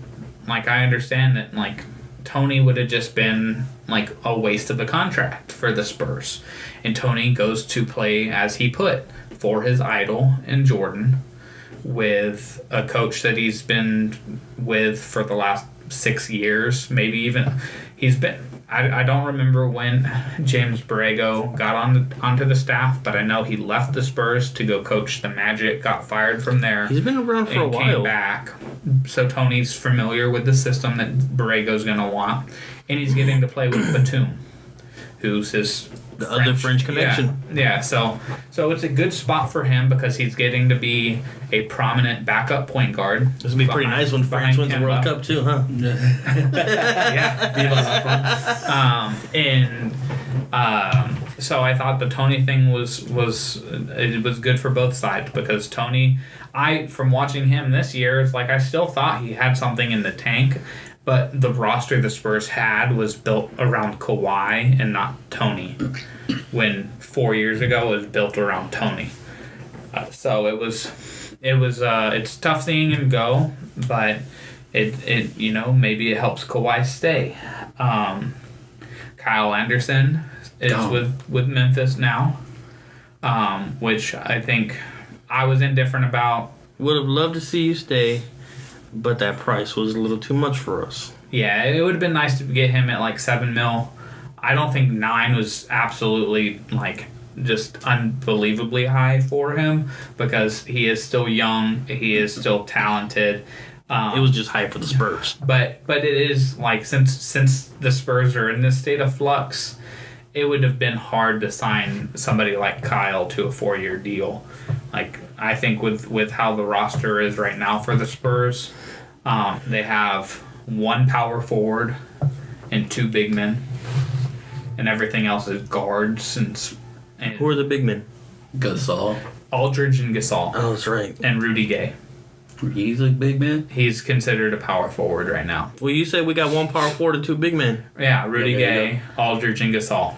like, I understand that, like, Tony would have just been, like, a waste of a contract for the Spurs. And Tony goes to play, as he put, for his idol in Jordan, with a coach that he's been with for the last 6 years, maybe even. He's been I don't remember when James Borrego got onto the staff, but I know he left the Spurs to go coach the Magic, got fired from there. He's been around for a while. Came back. So Tony's familiar with the system that Borrego's going to want. And he's getting to play with Batum, who's his... The other French connection. Yeah, so it's a good spot for him because he's getting to be a prominent backup point guard. This will be pretty nice when France wins the World Cup too, huh? So I thought the Tony thing was good for both sides because Tony, from watching him this year, it's like I still thought he had something in the tank. But the roster the Spurs had was built around Kawhi and not Tony, when 4 years ago it was built around Tony. So it's tough seeing him go, but it maybe it helps Kawhi stay. Kyle Anderson is with Memphis now, which I think I was indifferent about. Would have loved to see you stay. But that price was a little too much for us. Yeah, it would have been nice to get him at like $7 million. I don't think 9 was absolutely just unbelievably high for him because he is still young, he is still talented. It was just high for the Spurs. But it is since the Spurs are in this state of flux, it would have been hard to sign somebody like Kyle to a 4-year deal. I think with how the roster is right now for the Spurs, they have 1 power forward and 2 big men, and everything else is guards. And who are the big men? Gasol, Aldridge, and Gasol. Oh, that's right. And Rudy Gay. He's a big man. He's considered a power forward right now. Well, you said we got 1 power forward and 2 big men. Yeah, Rudy Gay, Aldridge, and Gasol.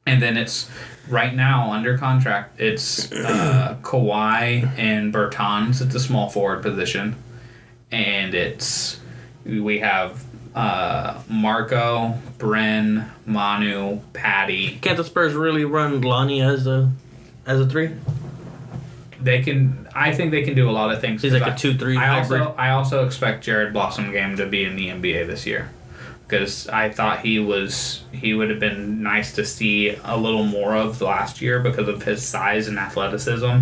And then it's right now under contract. It's Kawhi and Bertans at the small forward position, and we have Marco, Bren, Manu, Patty. Can't the Spurs really run Lonnie as a 3? They can. I think they can do a lot of things. He's like a 2-3 hybrid. I also expect Jared Blossomgame to be in the NBA this year. Because I thought he would have been nice to see a little more of last year because of his size and athleticism.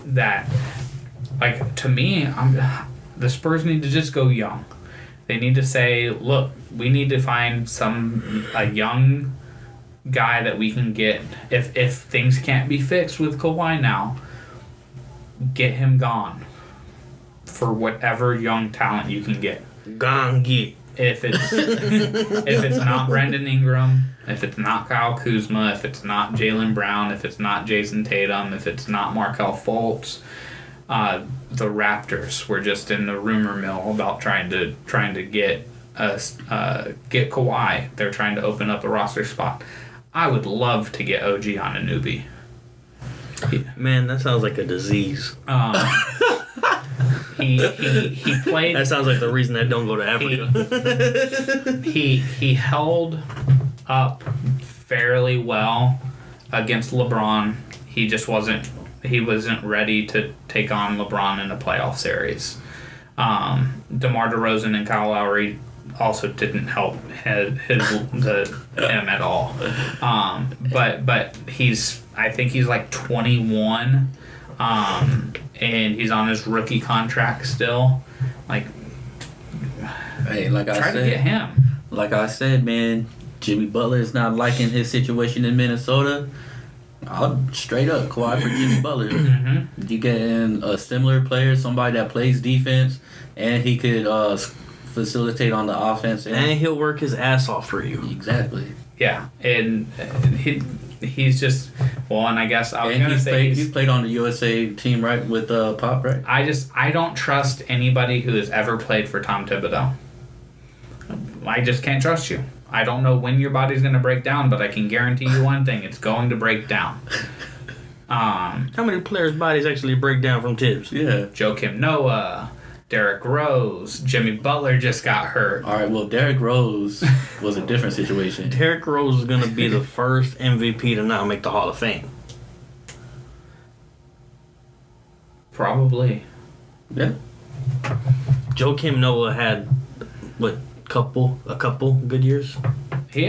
That, to me, the Spurs need to just go young. They need to say, look, we need to find a young guy that we can get. If things can't be fixed with Kawhi now, get him gone for whatever young talent you can get. Gangi. If it's not Brandon Ingram, if it's not Kyle Kuzma, if it's not Jaylen Brown, if it's not Jason Tatum, if it's not Markelle Fultz, the Raptors were just in the rumor mill about trying to get Kawhi. They're trying to open up a roster spot. I would love to get OG Anunoby. Man, that sounds like a disease. He played. That sounds like the reason I don't go to Africa. He held up fairly well against LeBron. He just wasn't ready to take on LeBron in a playoff series. DeMar DeRozan and Kyle Lowry also didn't help him at all. But I think he's like 21. And he's on his rookie contract still. Try to get him. Like I said, man, Jimmy Butler is not liking his situation in Minnesota. I'll straight up Kawhi for Jimmy Butler. Mm-hmm. You get in a similar player, somebody that plays defense, and he could facilitate on the offense. And he'll work his ass off for you. Exactly. Yeah, and he's just and I guess I was gonna say he's played on the USA team, right, with Pop, right? I don't trust anybody who has ever played for Tom Thibodeau. I just can't trust you. I don't know when your body's gonna break down, but I can guarantee you one thing: it's going to break down. How many players' bodies actually break down from Tibbs? Yeah, Joakim Noah. Derrick Rose, Jimmy Butler just got hurt. All right, well, Derrick Rose was a different situation. Derrick Rose is going to be the first MVP to not make the Hall of Fame. Probably. Yeah. Joakim Noah had, A couple good years. He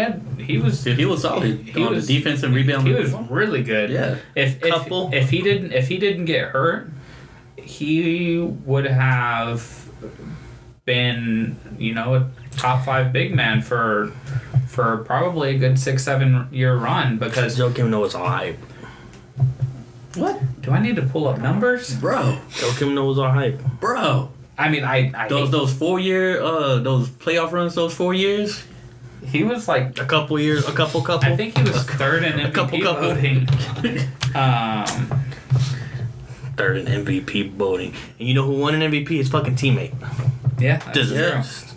was solid. He on was the defense and rebound. He was really good. Yeah. If he didn't get hurt, he would have been, a top 5 big man for probably a good 6-7 year run, because Joakim Noah's all hype. What? Do I need to pull up numbers, bro? Joakim Noah's all hype, bro. I mean, I those 4 year those playoff runs, those 4 years. He was like a couple years, a couple. I think he was third in MVP voting. Third in MVP voting, and you know who won an MVP? His fucking teammate. Yeah, deserves.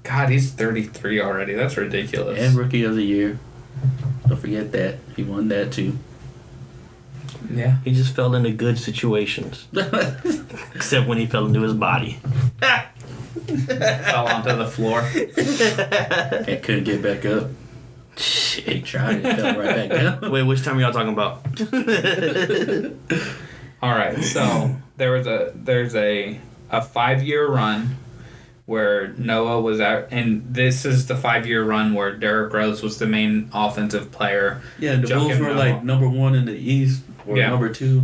God, he's 33 already. That's ridiculous. And Rookie of the Year. Don't forget that he won that too. Yeah, he just fell into good situations, except when he fell into his body. Fell onto the floor. And couldn't get back up. He tried it, fell right back down. Wait, which time are y'all talking about? All right, so there's a 5-year run where Noah was out, and this is the 5-year run where Derrick Rose was the main offensive player. Yeah, the Bulls were like number 1 in the East, or number 2.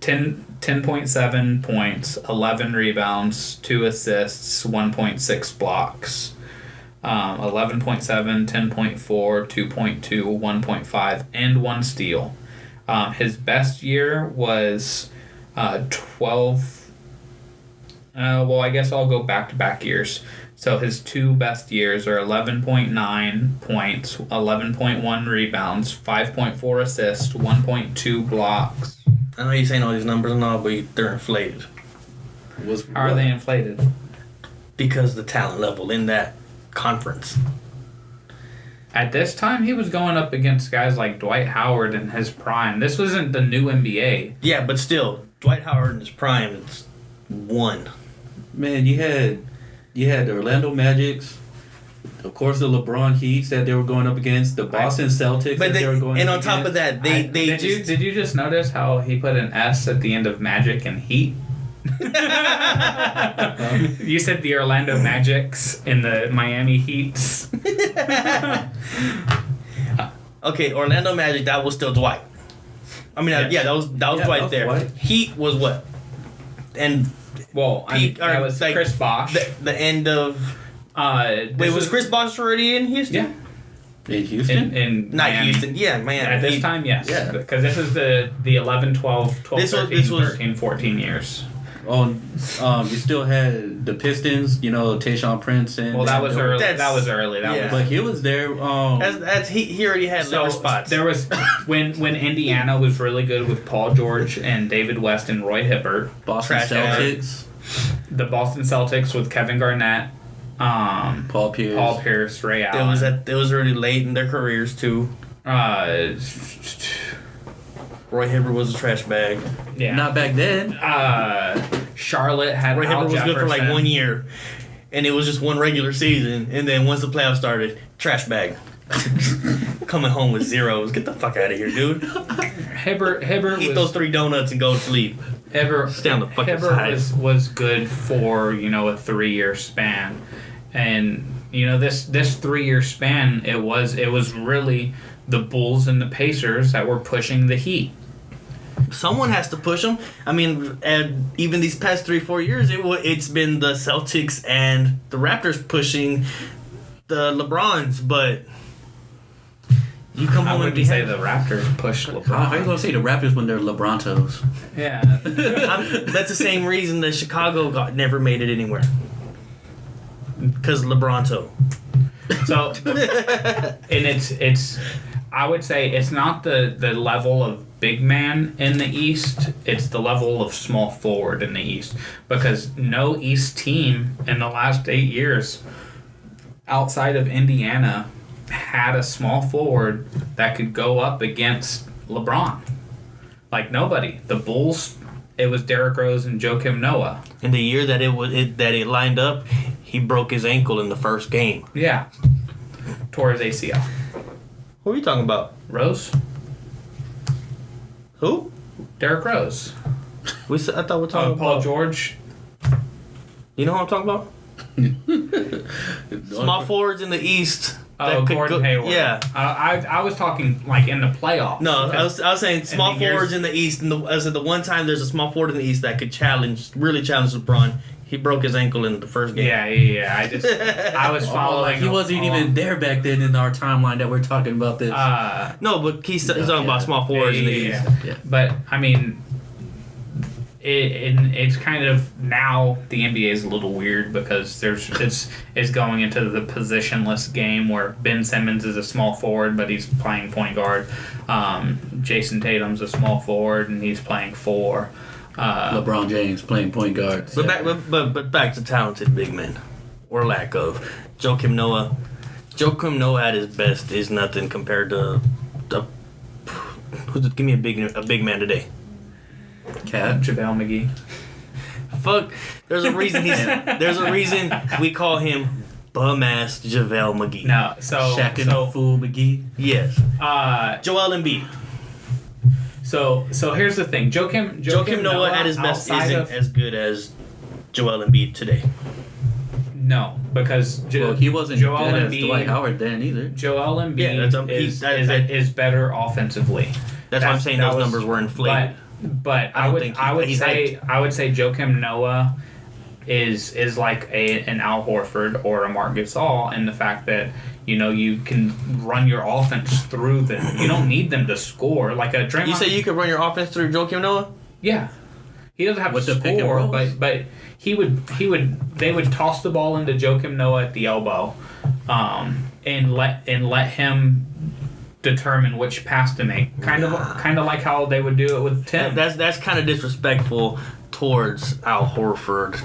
10.7 points, 11 rebounds, 2 assists, 1.6 blocks. 11.7, 10.4, 2.2, 1.5, and 1 steal. His best year was 12. I guess I'll go back-to-back years. So his 2 best years are 11.9 points, 11.1 rebounds, 5.4 assists, 1.2 blocks. I know you're saying all these numbers and all, but they're inflated. How are they inflated? Because the talent level in that conference. At this time, he was going up against guys like Dwight Howard in his prime. This wasn't the new NBA. Yeah, but still, Dwight Howard in his prime is 1. Man, you had the Orlando Magics, of course the LeBron Heats that they were going up against, the Boston Celtics that they were going up against. And on top of that, did you just notice how he put an S at the end of Magic and Heat? You said the Orlando Magics and the Miami Heats. Okay, Orlando Magic, that was still Dwight. I mean, that was Dwight there. Dwight. Heat was what? And that was like Chris Bosh. The end of. Was Chris Bosh already in Houston? Yeah. In Houston? In Not Miami. Houston. Yeah, Miami. At this time, yes. Yeah. Because this is the 11, 12, 13, 14 years. Oh, you still had the Pistons, Tayshaun Prince and. Well, that was early. That was early. But he was there. He already had liver spots. There was when Indiana was really good with Paul George and David West and Roy Hibbert. Boston Celtics. The Boston Celtics with Kevin Garnett, Paul Pierce, Ray Allen. It was already late in their careers too. Roy Hibbert was a trash bag. Yeah. Not back then. Charlotte had Roy Al Hibbert was Jefferson. good for like 1 year, and it was just one regular season. And then once the playoffs started, trash bag. Coming home with zeros. Get the fuck out of here, dude. Hibbert eat those 3 donuts and go to sleep. Stay on the fucking side. Was good for a 3-year span, and this 3-year span it was really the Bulls and the Pacers that were pushing the Heat. Someone has to push them. I mean, and even these past 3-4 years, it's been the Celtics and the Raptors pushing the LeBrons, but you come home and say the Raptors push LeBron. How are you gonna say the Raptors when they're LeBrontos? Yeah, that's the same reason that Chicago never made it anywhere. Because LeBronto. So, and it's I would say it's not the level of big man in the East, it's the level of small forward in the East. Because no East team in the last 8 years, outside of Indiana, had a small forward that could go up against LeBron. Like nobody. The Bulls, it was Derrick Rose and Joakim Noah. In the year that it lined up, he broke his ankle in the first game. Yeah. Tore his ACL. Who are you talking about? Rose? Who? Derrick Rose. I thought we were talking Paul about George. You know what I'm talking about? Small forwards in the East. Oh, Gordon Hayward. Yeah. I was talking like in the playoffs. No, I was saying small forwards in the East. And I said the one time there's a small forward in the East that could really challenge LeBron. He broke his ankle in the first game. Yeah. I was following. He wasn't even there back then in our timeline that we're talking about this. No, but he's talking about small forwards in the East. Yeah. But I mean, it's kind of now the NBA is a little weird because it's going into the positionless game where Ben Simmons is a small forward but he's playing point guard. Jason Tatum's a small forward and he's playing 4. LeBron James playing point guard. But back to talented big men, or lack of. Joakim Noah. Joakim Noah at his best is nothing compared to give me a big man today. Cat. JaVale McGee. Fuck. There's a reason we call him bum ass JaVale McGee. No, so Fool McGee. Yes. Joel Embiid. So here's the thing. Joakim Noah at his best isn't as good as Joel Embiid today. No, because he wasn't Joel good Embiid, as Dwight Howard then either. Joel Embiid is better offensively. That's why I'm saying those numbers were inflated. But I would say Joakim Noah is like an Al Horford or a Marc Gasol in the fact that you can run your offense through them. You don't need them to score like a Draymond. You say you could run your offense through Joakim Noah? Yeah, he doesn't have to score, but they would toss the ball into Joakim Noah at the elbow, and let him determine which pass to make. Kind of like how they would do it with Tim. That's kind of disrespectful towards Al Horford.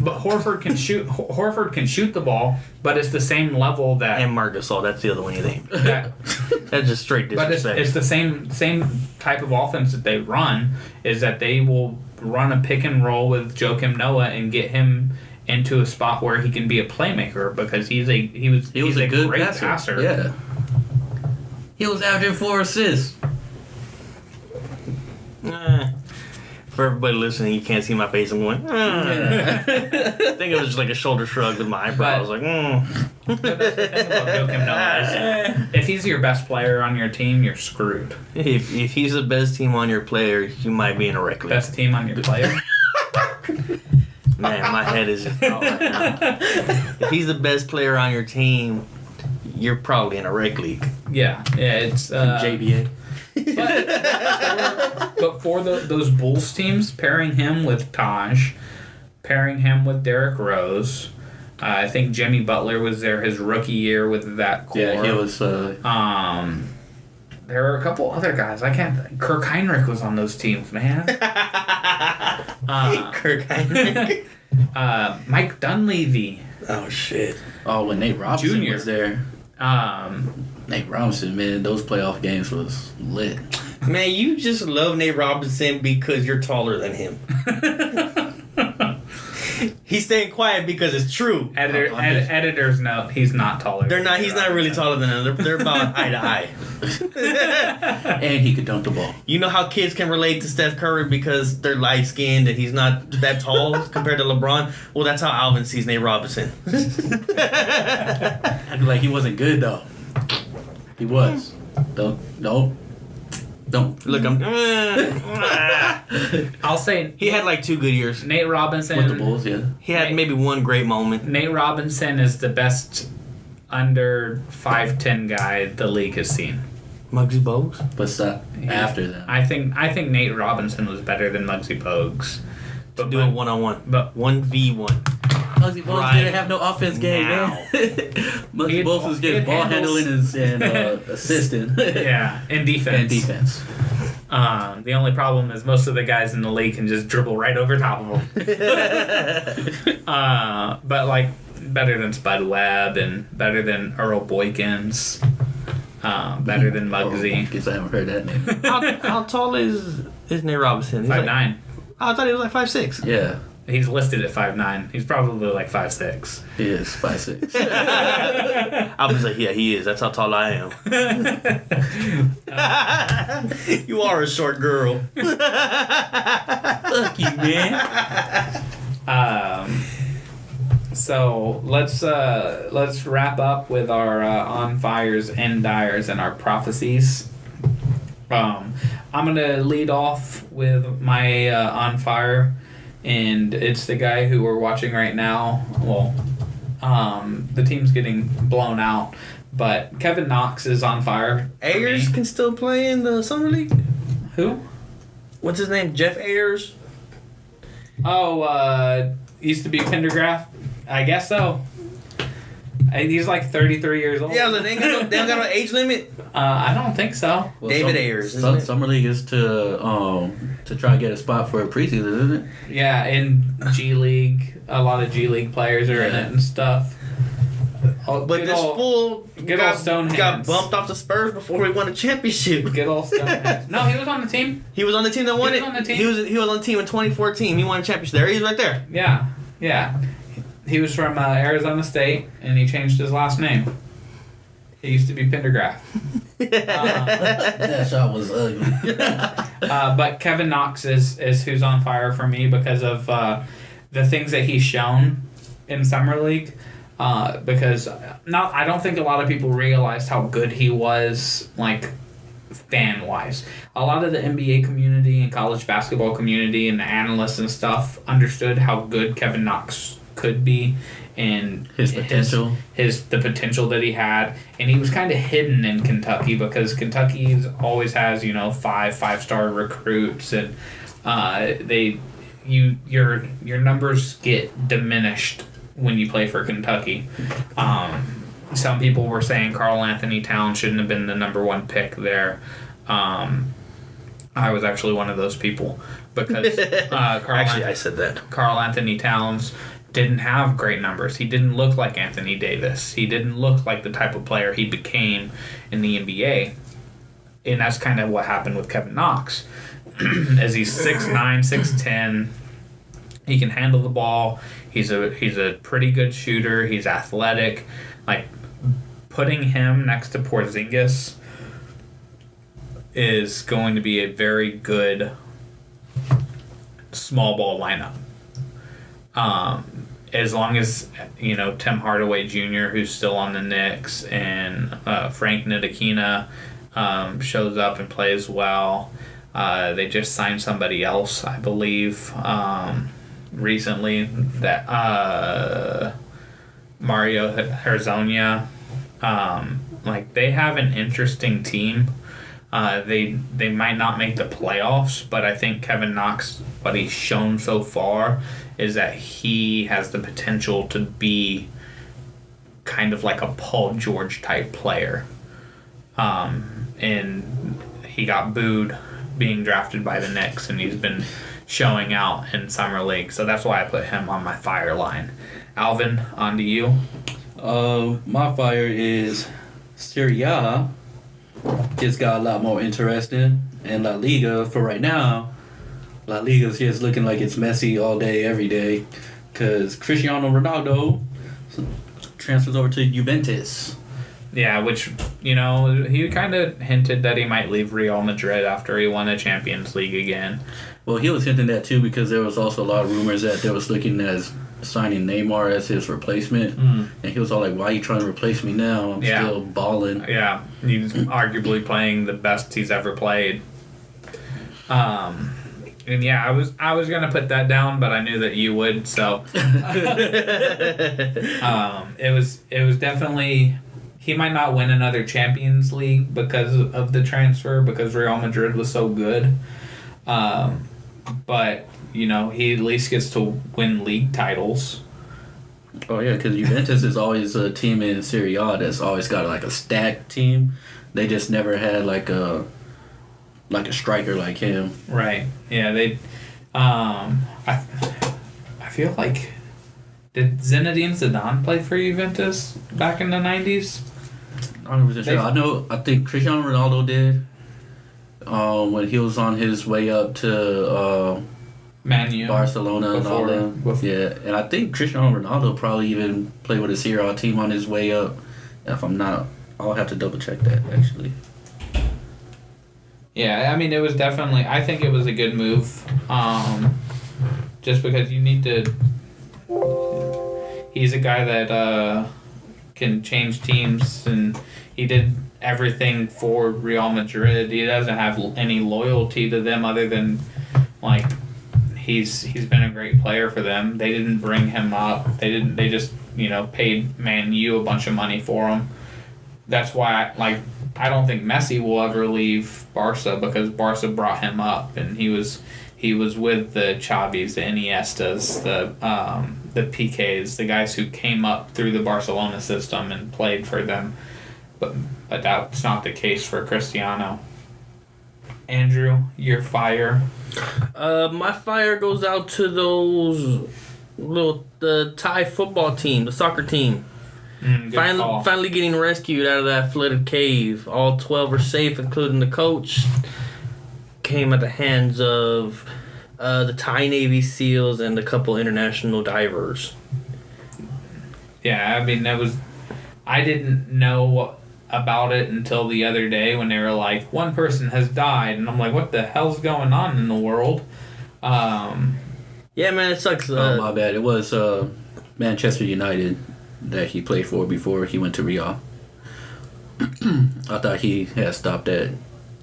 But Horford can shoot the ball, but it's the same level that and Marc Gasol. That's the other one you named. That's just straight disrespect. But it's the same type of offense that they run. Is that they will run a pick and roll with Joakim Noah and get him into a spot where he can be a playmaker because he was a good great passer. Yeah. He was averaging 4 assists. For everybody listening, you can't see my face. I'm going, I think it was just like a shoulder shrug with my eyebrow. I was like, But that's the thing about Joakim Noah is if he's your best player on your team, you're screwed. If he's the best team on your player, you might be in a rec league. Best team on your player? Man, my head is out right now. If he's the best player on your team, you're probably in a rec league. Yeah, it's JBA. But for those Bulls teams, pairing him with Taj, pairing him with Derrick Rose, I think Jimmy Butler was there his rookie year with that core. Yeah, he was. There were a couple other guys. I can't think. Kirk Heinrich was on those teams, man. Kirk Heinrich. Mike Dunleavy. Oh, shit. Oh, when Nate Robinson Jr. was there. Nate Robinson, man, those playoff games was lit. Man, you just love Nate Robinson because you're taller than him. He's staying quiet because it's true. Editors note he's not taller. He's not really taller than him. They're about eye to eye. And he could dunk the ball. You know how kids can relate to Steph Curry because they're light skinned and he's not that tall compared to LeBron? Well, that's how Alvin sees Nate Robinson. I'd be like, he wasn't good though. He was. Don't. Look, I'll say he had like 2 good years. Nate Robinson with the Bulls, yeah. He had maybe one great moment. Nate Robinson is the best under 5'10" guy the league has seen. Muggsy Bogues? But after that. I think Nate Robinson was better than Muggsy Bogues. But do it 1-on-1. But 1v1. Muggsy Bogues didn't have no offense game, man. Muggsy Bogues was just ball handling and assisting. Yeah, and defense. The only problem is most of the guys in the league can just dribble right over top of them. But like better than Spud Webb and better than Earl Boykins. Better than Muggsy. I guess I haven't heard that name. How tall is Nate Robinson? 5'9". I thought he was like 5'6". Yeah. He's listed at 5'9". He's probably like 5'6". He is 5'6". I was like, yeah, he is. That's how tall I am. You are a short girl. Fuck you, man. So let's wrap up with our on fires, end dyers, and our prophecies. I'm gonna lead off with my on fire, and it's the guy who we're watching right now. Well, the team's getting blown out, but Kevin Knox is on fire. Ayers can still play in the summer league. Who? What's his name? Jeff Ayers. Oh, used to be Pendergraft. I guess so. He's like 33 years old. Yeah, they don't got no age limit. I don't think so. Well, David Ayers. Summer league is to try to get a spot for a preseason, isn't it? Yeah, in G League, a lot of G League players are in it and stuff. But this fool got bumped off the Spurs before we won a championship. Good old Stonehands. No, he was on the team. He was on the team that won it. He was on the team in 2014. He won a championship there. He's right there. Yeah. He was from Arizona State, and he changed his last name. He used to be Pendergraft. That shot was ugly. But Kevin Knox is who's on fire for me because of the things that he's shown in Summer League. Because I don't think a lot of people realized how good he was, like, fan-wise. A lot of the NBA community and college basketball community and the analysts and stuff understood how good Kevin Knox could be and his potential. The potential that he had. And he was kind of hidden in Kentucky because Kentucky always has, five-star recruits, and your numbers get diminished when you play for Kentucky. Some people were saying Karl Anthony Towns shouldn't have been the number one pick there. I was actually one of those people because I said that. Karl Anthony Towns didn't have great numbers. He didn't look like Anthony Davis. He didn't look like the type of player he became in the NBA. And that's kind of what happened with Kevin Knox. As he's 6'9", 6'10", he can handle the ball. He's a pretty good shooter. He's athletic. Like, putting him next to Porzingis is going to be a very good small ball lineup. As long as, Tim Hardaway Jr., who's still on the Knicks, and Frank Ntilikina shows up and plays well. They just signed somebody else, I believe, recently, that Mario Hezonja. They have an interesting team. They might not make the playoffs, but I think Kevin Knox, what he's shown so far, is that he has the potential to be kind of like a Paul George type player. And he got booed being drafted by the Knicks, and he's been showing out in Summer League. So that's why I put him on my fire line. Alvin, on to you. My fire is Serie A. It's got a lot more interesting. And La Liga, for right now, La Liga's just looking like it's messy all day, every day. Because Cristiano Ronaldo transfers over to Juventus. Yeah, which, he kind of hinted that he might leave Real Madrid after he won the Champions League again. Well, he was hinting that too because there was also a lot of rumors that they was looking at signing Neymar as his replacement. And he was all like, why are you trying to replace me now? I'm still balling. Yeah, he's arguably playing the best he's ever played. And yeah, I was gonna put that down, but I knew that you would, so it was definitely, he might not win another Champions League because of the transfer, because Real Madrid was so good. But he at least gets to win league titles. Oh yeah, because Juventus is always a team in Serie A that's always got like a stacked team. They just never had like a striker like him. Right. Yeah. They. I feel like, did Zinedine Zidane play for Juventus back in the 90s? I'm not sure. I think Cristiano Ronaldo did. When he was on his way up to Man U, Barcelona and all that. Yeah, and I think Cristiano Ronaldo probably even played with a Serie A team on his way up. If I'm not, I'll have to double check that actually. Yeah, I mean, it was definitely, I think it was a good move. Just because you need to, he's a guy that can change teams, and he did everything for Real Madrid. He doesn't have any loyalty to them other than like he's been a great player for them. They didn't bring him up. They just paid Man U a bunch of money for him. That's why I don't think Messi will ever leave Barca because Barca brought him up, and he was with the Xavis, the Iniestas, the PKs, the guys who came up through the Barcelona system and played for them. But that's not the case for Cristiano. Andrew, your fire. My fire goes out to those the Thai football team, the soccer team. Finally getting rescued out of that flooded cave. All 12 are safe, including the coach. Came at the hands of the Thai Navy SEALs and a couple international divers. Yeah, I mean, I didn't know about it until the other day when they were like, one person has died, and I'm like, what the hell's going on in the world? Yeah, man, it sucks. My bad. It was Manchester United that he played for before he went to Real. I thought he had stopped that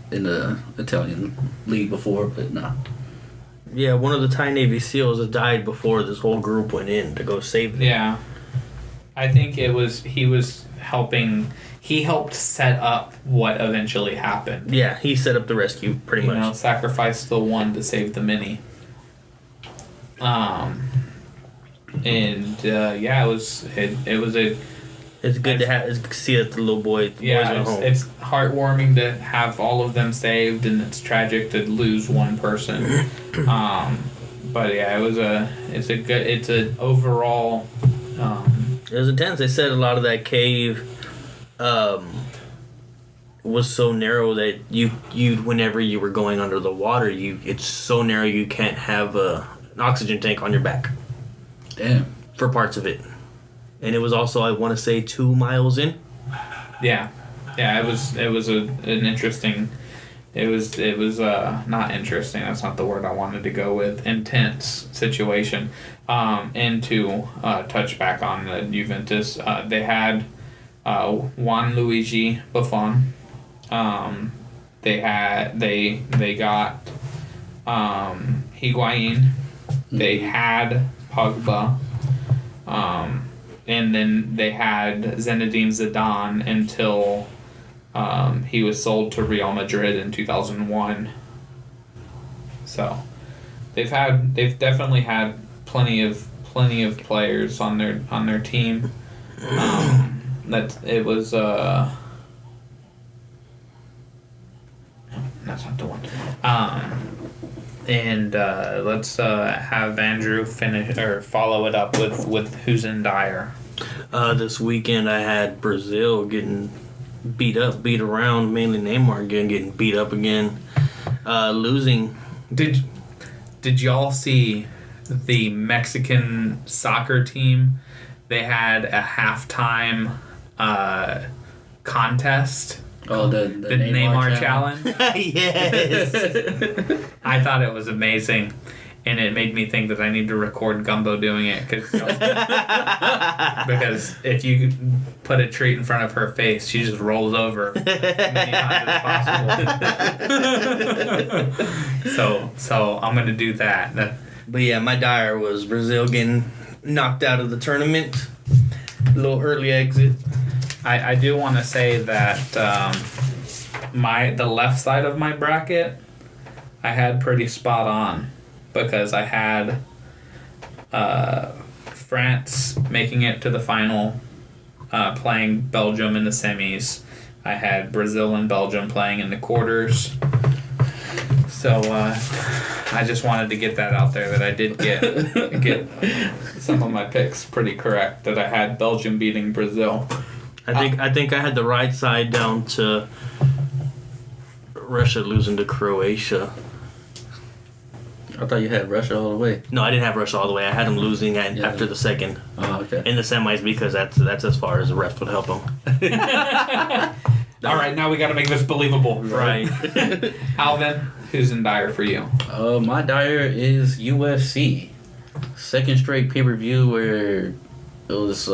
in the Italian league before, but nah. Yeah, one of the Thai Navy SEALs had died before this whole group went in to go save them. Yeah. I think he was helping. He helped set up what eventually happened. Yeah, he set up the rescue pretty much. Sacrificed the one to save the many. It was a. It's good to see that the little boys are home. It's heartwarming to have all of them saved, and it's tragic to lose one person. But yeah, it's an overall. It was intense. They said a lot of that cave was so narrow that you whenever you were going under the water, it's so narrow you can't have an oxygen tank on your back. Damn. For parts of it. And it was also, I want to say, 2 miles in. Yeah. It was an interesting. It was not interesting. That's not the word I wanted to go with. Intense situation. And to touch back on the Juventus, they had Juan Luigi Buffon. They got Higuain. They had Pogba. And then they had Zinedine Zidane until he was sold to Real Madrid in 2001. So they've definitely had plenty of players on their team. That's not the one. Let's have Andrew finish or follow it up with who's in dire. This weekend I had Brazil getting beat around, mainly Neymar getting beat up again, losing. Did y'all see the Mexican soccer team? They had a halftime contest. Oh, the Neymar challenge. Yes. I thought it was amazing, and it made me think that I need to record Gumbo doing it because if you put a treat in front of her face, she just rolls over as many times as possible. So I'm gonna do that. But yeah, my dire was Brazil getting knocked out of the tournament. A little early exit. I do want to say that the left side of my bracket I had pretty spot on because I had France making it to the final, playing Belgium in the semis. I had Brazil and Belgium playing in the quarters. So I just wanted to get that out there that I did get some of my picks pretty correct. That I had Belgium beating Brazil. I think I had the right side down to Russia losing to Croatia. I thought you had Russia all the way. No, I didn't have Russia all the way. I had them losing after the second. Oh, okay. In the semis because that's as far as the refs would help them. All right, now we got to make this believable. Right. Alvin, who's in dire for you? My dire is UFC. Second straight pay-per-view where it was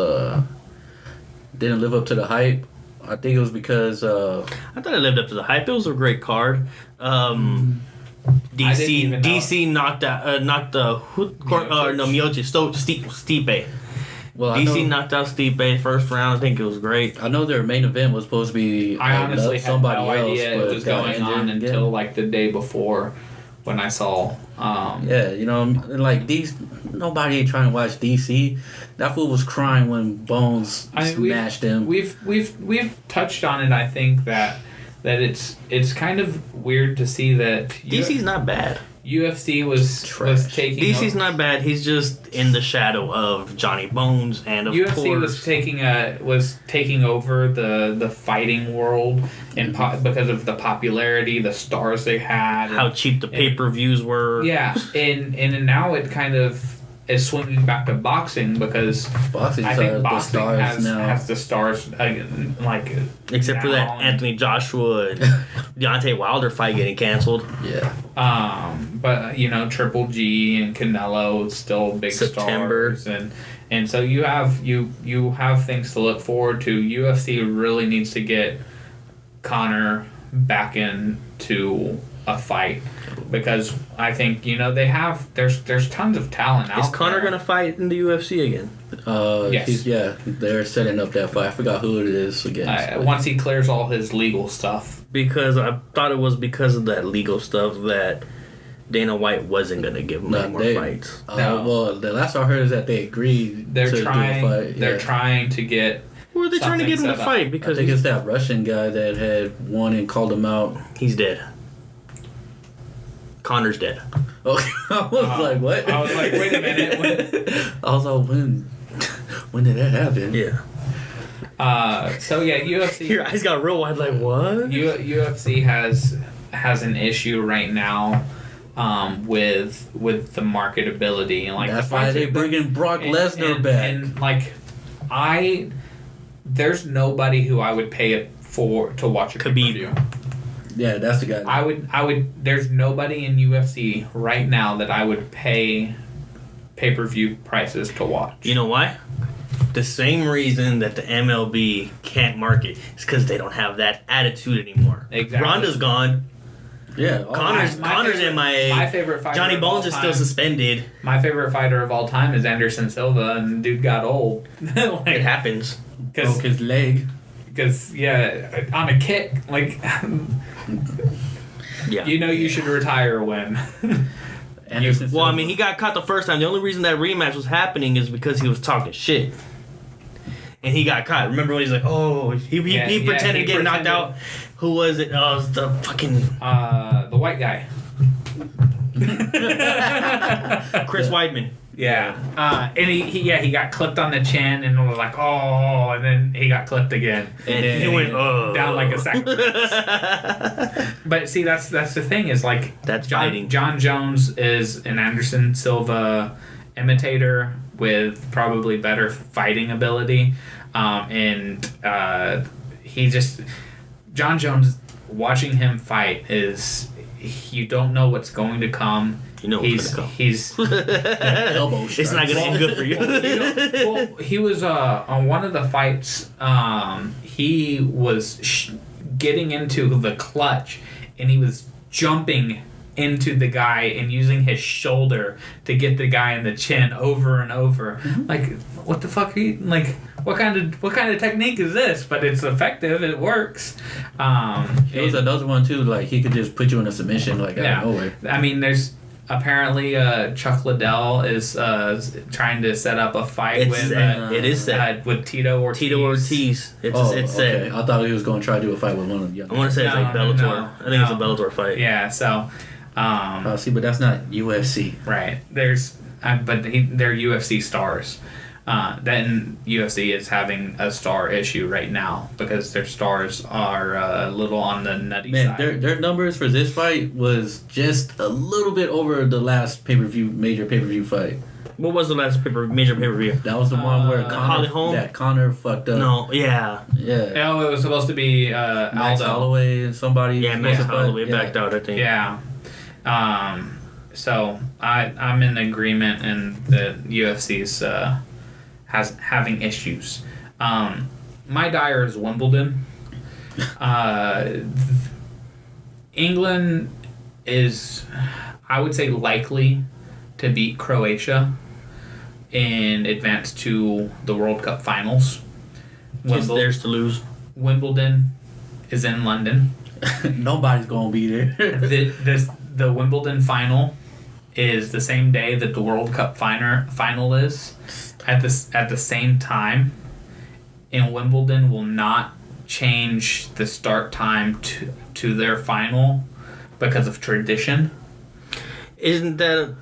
didn't live up to the hype. I think it was because I thought it lived up to the hype. It was a great card. DC knocked Stipe. Well, DC knocked out Stipe first round. I think it was great. I know their main event was supposed to be. I honestly had somebody no idea else, it was going on until like the day before, when I saw. Yeah, you know, like nobody ain't trying to watch DC. That fool was crying when Bones smashed him. We've touched on it. I think that it's kind of weird to see that DC's not bad. UFC was taking DC's not bad. He's just in the shadow of Johnny Bones, and of UFC course was taking over the fighting world because of the popularity, the stars they had, how cheap the pay-per-views were. Yeah, and now it kind of is swinging back to boxing because boxing has the stars like except for that Anthony Joshua and Deontay Wilder fight getting canceled. Yeah. But you know, Triple G and Canelo still big stars, and so you have things to look forward to. UFC really needs to get Conor back into a fight. Because I think, you know, there's tons of talent out there. Is Conor going to fight in the UFC again? Yes. They're setting up that fight. I forgot who it is again. Once he clears all his legal stuff. Because I thought it was because of that legal stuff that Dana White wasn't going to give him any more fights. No. Well, the last I heard is that they agreed to do a fight. They're trying to get... Who are they trying to get him to fight? Because I think it's that Russian guy that had won and called him out. He's dead. Conor's dead. Okay, I was like, what? I was like, wait a minute. I was like, when did that happen? Yeah. So yeah, UFC. Your eyes got real wide. Like what? UFC has an issue right now, with the marketability and like that's why they bringing Brock Lesnar back. And like, there's nobody who I would pay it to watch a pay-per-view. Yeah, that's the guy. I would. There's nobody in UFC right now that I would pay pay-per-view prices to watch. You know why? The same reason that the MLB can't market is because they don't have that attitude anymore. Exactly. Ronda's gone. Yeah. Connor's MIA. My favorite fighter. Johnny Bones is still suspended. My favorite fighter of all time is Anderson Silva, and the dude got old. Like, it happens. Broke his leg. Because, yeah, on a kick, like, yeah. You know you should retire when. Well, I mean, he got caught the first time. The only reason that rematch was happening is because he was talking shit. And he got caught. Remember when he's like, oh, he pretended to get knocked out. Who was it? Oh, it was the fucking... the white guy. Chris Weidman. Yeah. And he got clipped on the chin and was like, oh, and then he got clipped again. And then he went, oh. Down like a sack. But see, that's the thing is like, that's fighting. John Jones is an Anderson Silva imitator with probably better fighting ability. John Jones, watching him fight is, you don't know what's going to come. You know what's going to come. He's elbow strikes. It's not going to end good for you. He was on one of the fights. He was getting into the clutch, and he was jumping into the guy and using his shoulder to get the guy in the chin over and over. Mm-hmm. Like, what the fuck are you like? What kind of technique is this? But it's effective. It works. It was another one too. Like, he could just put you in a submission out of nowhere. I mean, there's apparently Chuck Liddell is trying to set up a fight with Tito Ortiz. Tito Ortiz. It's okay. I thought he was going to try to do a fight with one of them. I want to say it's like Bellator. No, I think it's a Bellator fight. Yeah. So. See, but that's not UFC. Right. They're UFC stars. Then UFC is having a star issue right now because their stars are a little on the nutty side. Their numbers for this fight was just a little bit over the last major pay-per-view fight. What was the last major pay-per-view? That was the one where Conor fucked up. No, yeah. Oh, it was supposed to be Max Holloway and somebody. Yeah, Max Holloway backed out, I think. Yeah. So I'm in agreement, and the UFC's having issues. My dire is Wimbledon. England is, I would say, likely to beat Croatia and advance to the World Cup finals. It's theirs to lose. Wimbledon is in London. Nobody's gonna be there. The Wimbledon final is the same day that the World Cup final is, at the same time, and Wimbledon will not change the start time to their final because of tradition. Isn't that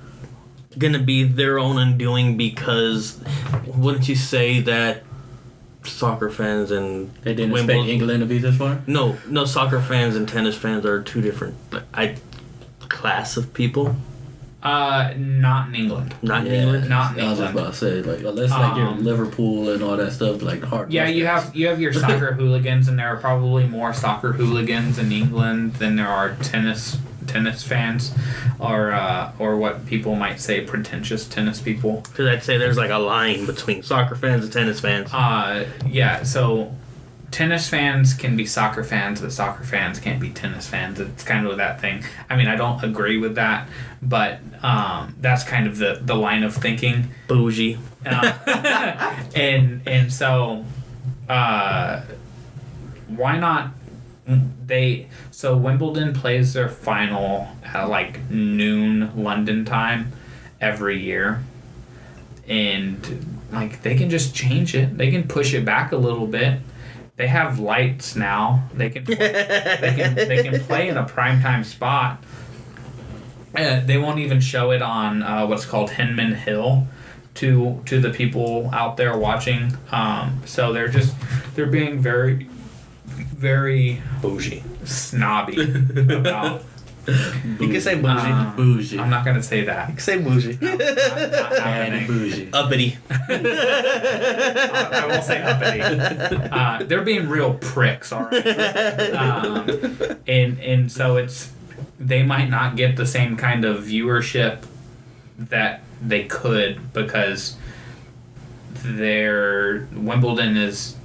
gonna be their own undoing? Because wouldn't you say that soccer fans and they didn't expect England to be this far? No, soccer fans and tennis fans are two different class of people. Not in England. Not in England. Not in I was England. about to say, like, unless like you're Liverpool and all that stuff, like hard. Yeah, you have your soccer hooligans, and there are probably more soccer hooligans in England than there are tennis fans, or what people might say pretentious tennis people. Because I'd say there's like a line between soccer fans and tennis fans. Yeah. So tennis fans can be soccer fans, but soccer fans can't be tennis fans. It's kind of that thing. I mean, I don't agree with that, but that's kind of the line of thinking. Bougie. And so why not? So Wimbledon plays their final at like noon London time every year, and like they can just change it. They can push it back a little bit. They have lights now. They can play in a primetime spot. They won't even show it on what's called Hinman Hill to the people out there watching. So they're being very, very bougie, snobby about. You can say bougie. Bougie. I'm not gonna say that. You can say bougie. And bougie. Uppity. I won't say uppity. They're being real pricks, all right. And so they might not get the same kind of viewership that they could because their Wimbledon is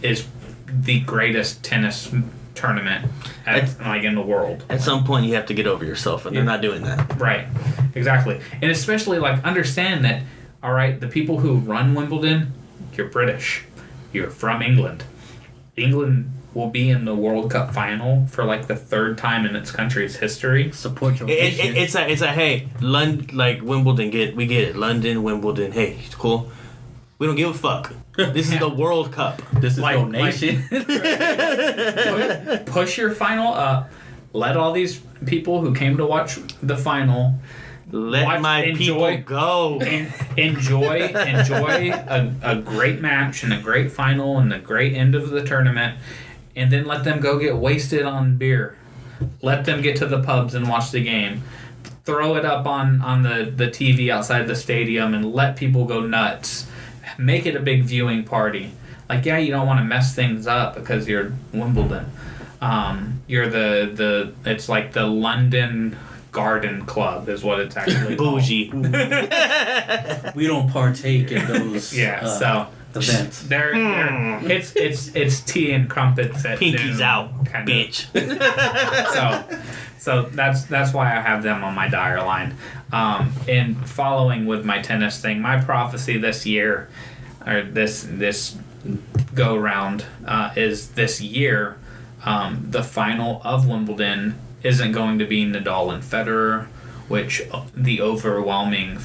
the greatest tennis tournament in the world. At some point you have to get over yourself, and they're not doing that. Right. Exactly. And especially understand that, all right, the people who run Wimbledon, you're British. You're from England. England will be in the World Cup final for the third time in its country's history. Support your nation. It's a hey, London, Wimbledon, we get it. London, Wimbledon, hey, it's cool. We don't give a fuck. This is the World Cup. This is your nation. Push your final up. Let all these people who came to watch the final people go. Enjoy a great match and a great final and a great end of the tournament, and then let them go get wasted on beer. Let them get to the pubs and watch the game. Throw it up on the TV outside the stadium and let people go nuts. Make it a big viewing party. You don't want to mess things up because you're Wimbledon. You're it's like the London Garden Club is what it's actually bougie. We don't partake in those events. It's tea and crumpets at Pinkies noon, out, kind bitch. So that's why I have them on my dire line. And following with my tennis thing, my prophecy this year, or this go round, is this year, the final of Wimbledon isn't going to be Nadal and Federer, which the overwhelming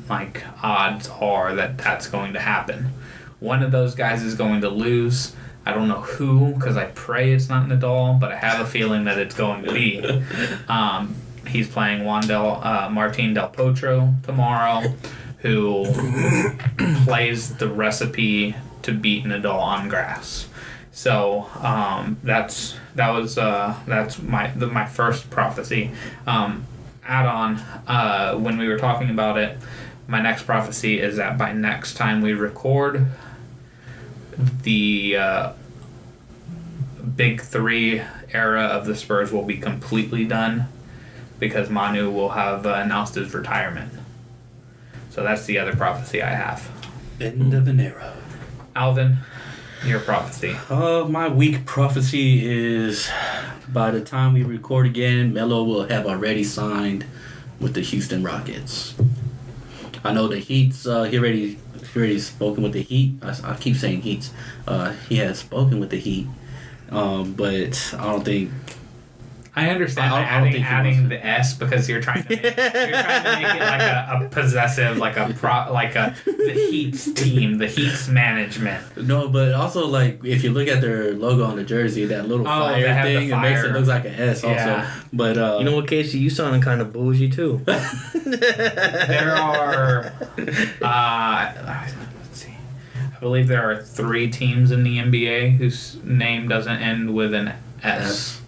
odds are that that's going to happen. One of those guys is going to lose. I don't know who, because I pray it's not Nadal, but I have a feeling that it's going to be. He's playing Martin Del Potro tomorrow, who plays the recipe to beat Nadal on grass. So that's my first prophecy. Add on when we were talking about it, my next prophecy is that by next time we record, the Big Three era of the Spurs will be completely done because Manu will have announced his retirement. So that's the other prophecy I have. End of an era. Alvin, your prophecy. My week prophecy is by the time we record again, Melo will have already signed with the Houston Rockets. I know the Heat's he already spoken with the Heat. I keep saying Heat's. He has spoken with the Heat, but I don't think. I understand adding the S because you're trying to make it like a possessive, like the Heat's team, the Heat's management. No, but also like if you look at their logo on the jersey, that little fire thing, it makes it look like an S also. But you know what, Casey, you sounding kind of bougie too. There are let's see. I believe there are 3 teams in the NBA whose name doesn't end with an S.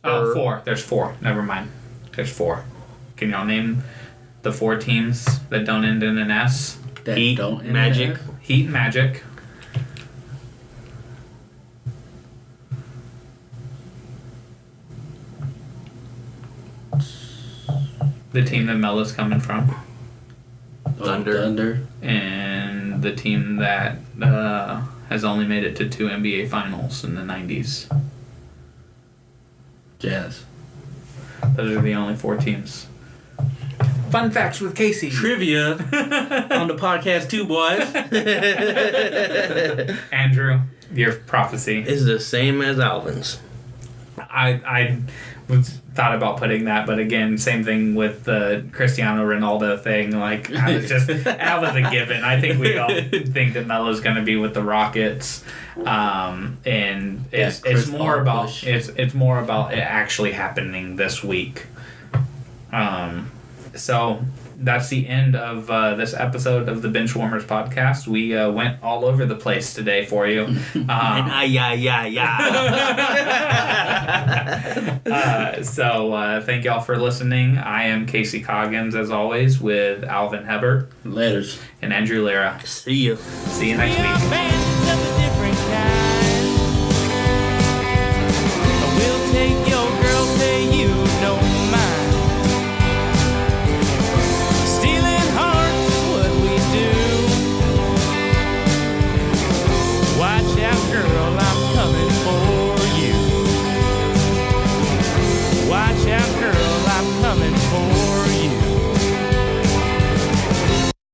Oh, 4. There's 4. Never mind. There's 4. Can y'all name the 4 teams that don't end in an S? Heat, Magic. Heat, Magic. The team that Melo's coming from. Thunder. And the team that has only made it to 2 NBA finals in the 90s. Jazz. Those are the only 4 teams. Fun facts with Casey. Trivia on the podcast too, boys. Andrew, your prophecy is the same as Alvin's. I thought about putting that, but again, same thing with the Cristiano Ronaldo thing. Like that was a given. I think we all think that Melo's going to be with the Rockets, and it's more about it actually happening this week. So that's the end of this episode of the Benchwarmers podcast. We went all over the place today for you. So thank y'all for listening. I am Casey Coggins, as always, with Alvin Hebert. Letters. And Andrew Lira. See you. See you next week. We'll take your girl, pay you no mind. Stealing hearts is what we do. Watch out, girl, I'm coming for you. Watch out, girl.